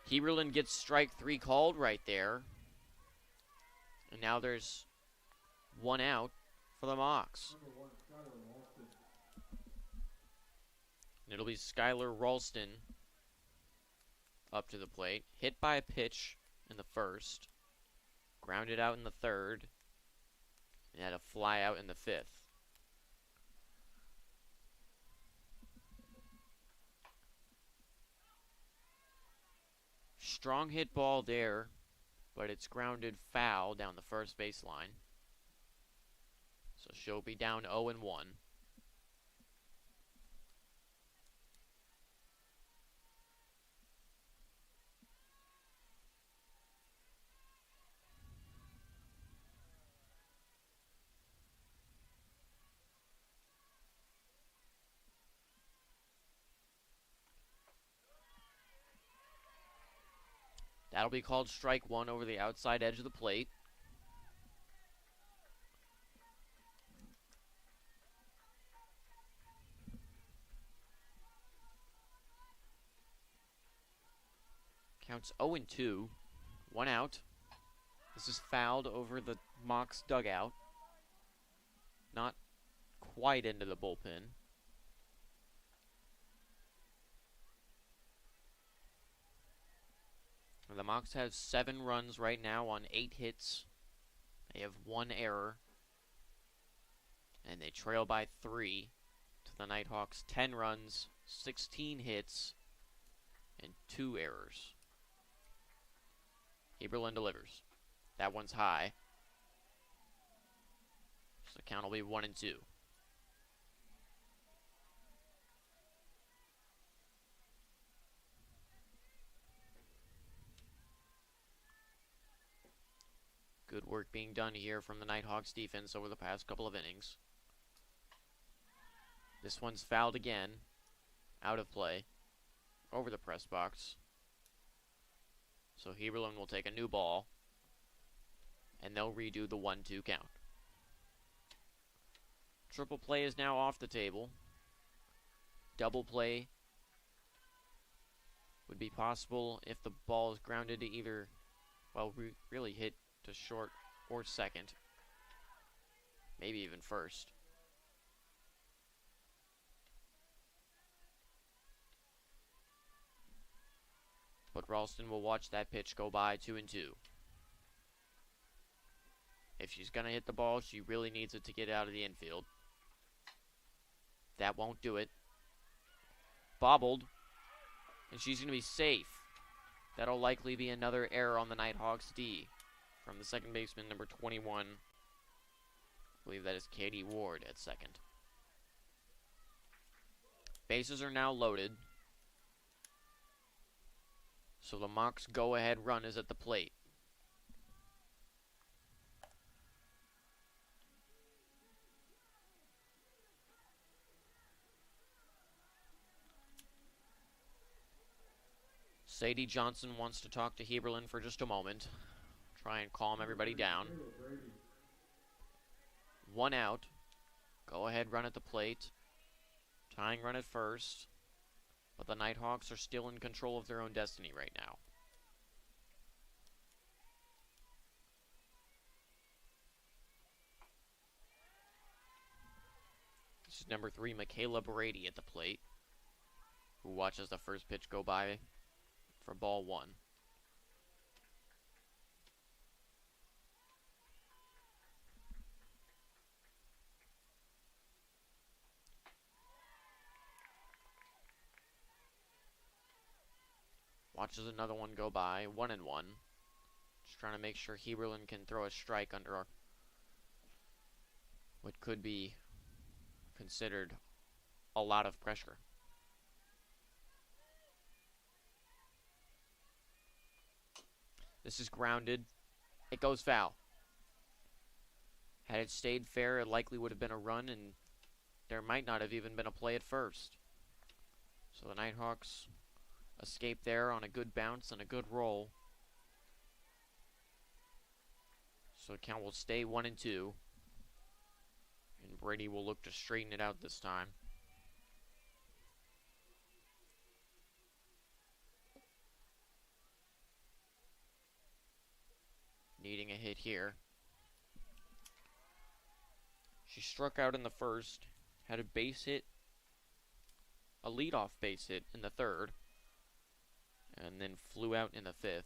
Heberlin gets strike 3 called right there. And now there's 1 out for the Mocs. And it'll be Skylar Ralston up to the plate. Hit by a pitch in the first. Grounded out in the third. And had a fly out in the 5th. Strong hit ball there, but it's grounded foul down the first baseline. So she'll be down 0-1. That'll be called strike one over the outside edge of the plate. Counts 0-2. 1 out. This is fouled over the Mocs dugout. Not quite into the bullpen. The Mocs have 7 runs right now on 8 hits. They have 1 error. And they trail by 3 to the Nighthawks. 10 runs, 16 hits, and 2 errors. Heberlin delivers. That one's high. So the count will be 1-2. Good work being done here from the Nighthawks defense over the past couple of innings. This one's fouled again. Out of play. Over the press box. So Heberlin will take a new ball. And they'll redo the 1-2 count. Triple play is now off the table. Double play would be possible if the ball is grounded to either, well, really hit to short or second. Maybe even first. But Ralston will watch that pitch go by 2-2. If she's going to hit the ball, she really needs it to get out of the infield. That won't do it. Bobbled. And she's going to be safe. That'll likely be another error on the Nighthawks D from the second baseman, number 21. I believe that is Katie Ward at second. Bases are now loaded. So the Mocs' go-ahead run is at the plate. Sadie Johnson wants to talk to Heberlin for just a moment. Try and calm everybody down. 1 out. Go-ahead run at the plate. Tying run at first. But the Nighthawks are still in control of their own destiny right now. This is number 3, Michaela Brady at the plate, who watches the first pitch go by for ball 1. Watches another one go by, 1-1. Just trying to make sure Heberlin can throw a strike under what could be considered a lot of pressure. This is grounded. It goes foul. Had it stayed fair, it likely would have been a run, and there might not have even been a play at first. So the Nighthawks escape there on a good bounce and a good roll. So the count will stay 1-2. And Brady will look to straighten it out this time. Needing a hit here. She struck out in the first, had a base hit, a leadoff base hit in the third, and then flew out in the fifth.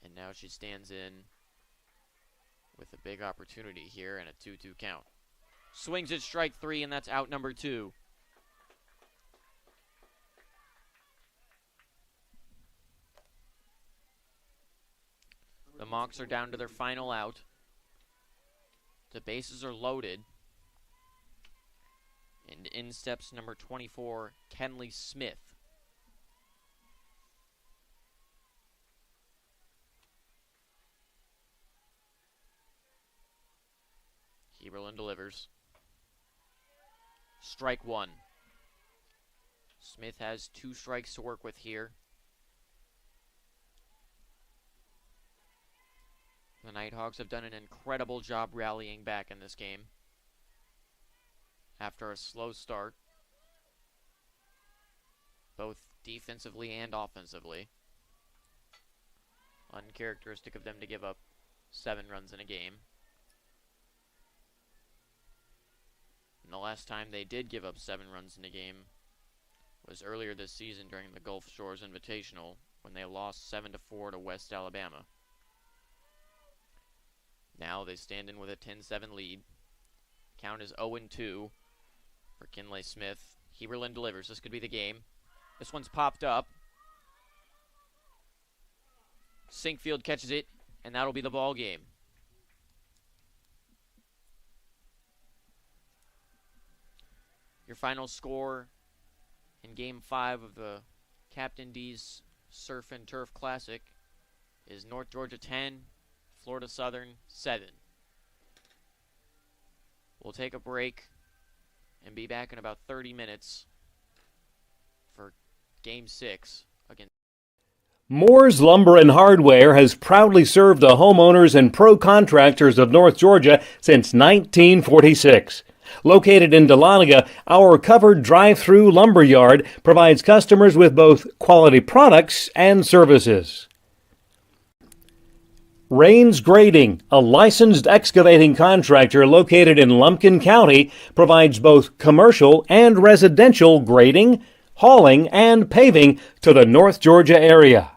And now she stands in with a big opportunity here and a 2-2 count. Swings at strike 3, and that's out number 2. The Mocs are down to their final out. The bases are loaded. And in steps number 24, Kenley Smith. Heberlin delivers. Strike 1. Smith has 2 strikes to work with here. The Nighthawks have done an incredible job rallying back in this game after a slow start, both defensively and offensively. Uncharacteristic of them to give up 7 runs in a game. And the last time they did give up 7 runs in a game was earlier this season during the Gulf Shores Invitational when they lost 7-4 to West Alabama. Now they stand in with a 10-7 lead. Count is 0-2 for Kinley Smith. Heberlin delivers. This could be the game. This one's popped up. Sinkfield catches it, and that'll be the ball game. Your final score in Game 5 of the Captain D's Surf and Turf Classic is North Georgia 10, Florida Southern 7. We'll take a break and be back in about 30 minutes for Game 6 against Moore's Lumber and Hardware has proudly served the homeowners and pro contractors of North Georgia since 1946. Located in Dahlonega, our covered drive-through lumber yard provides customers with both quality products and services. Rains Grading, a licensed excavating contractor located in Lumpkin County, provides both commercial and residential grading, hauling, and paving to the North Georgia area.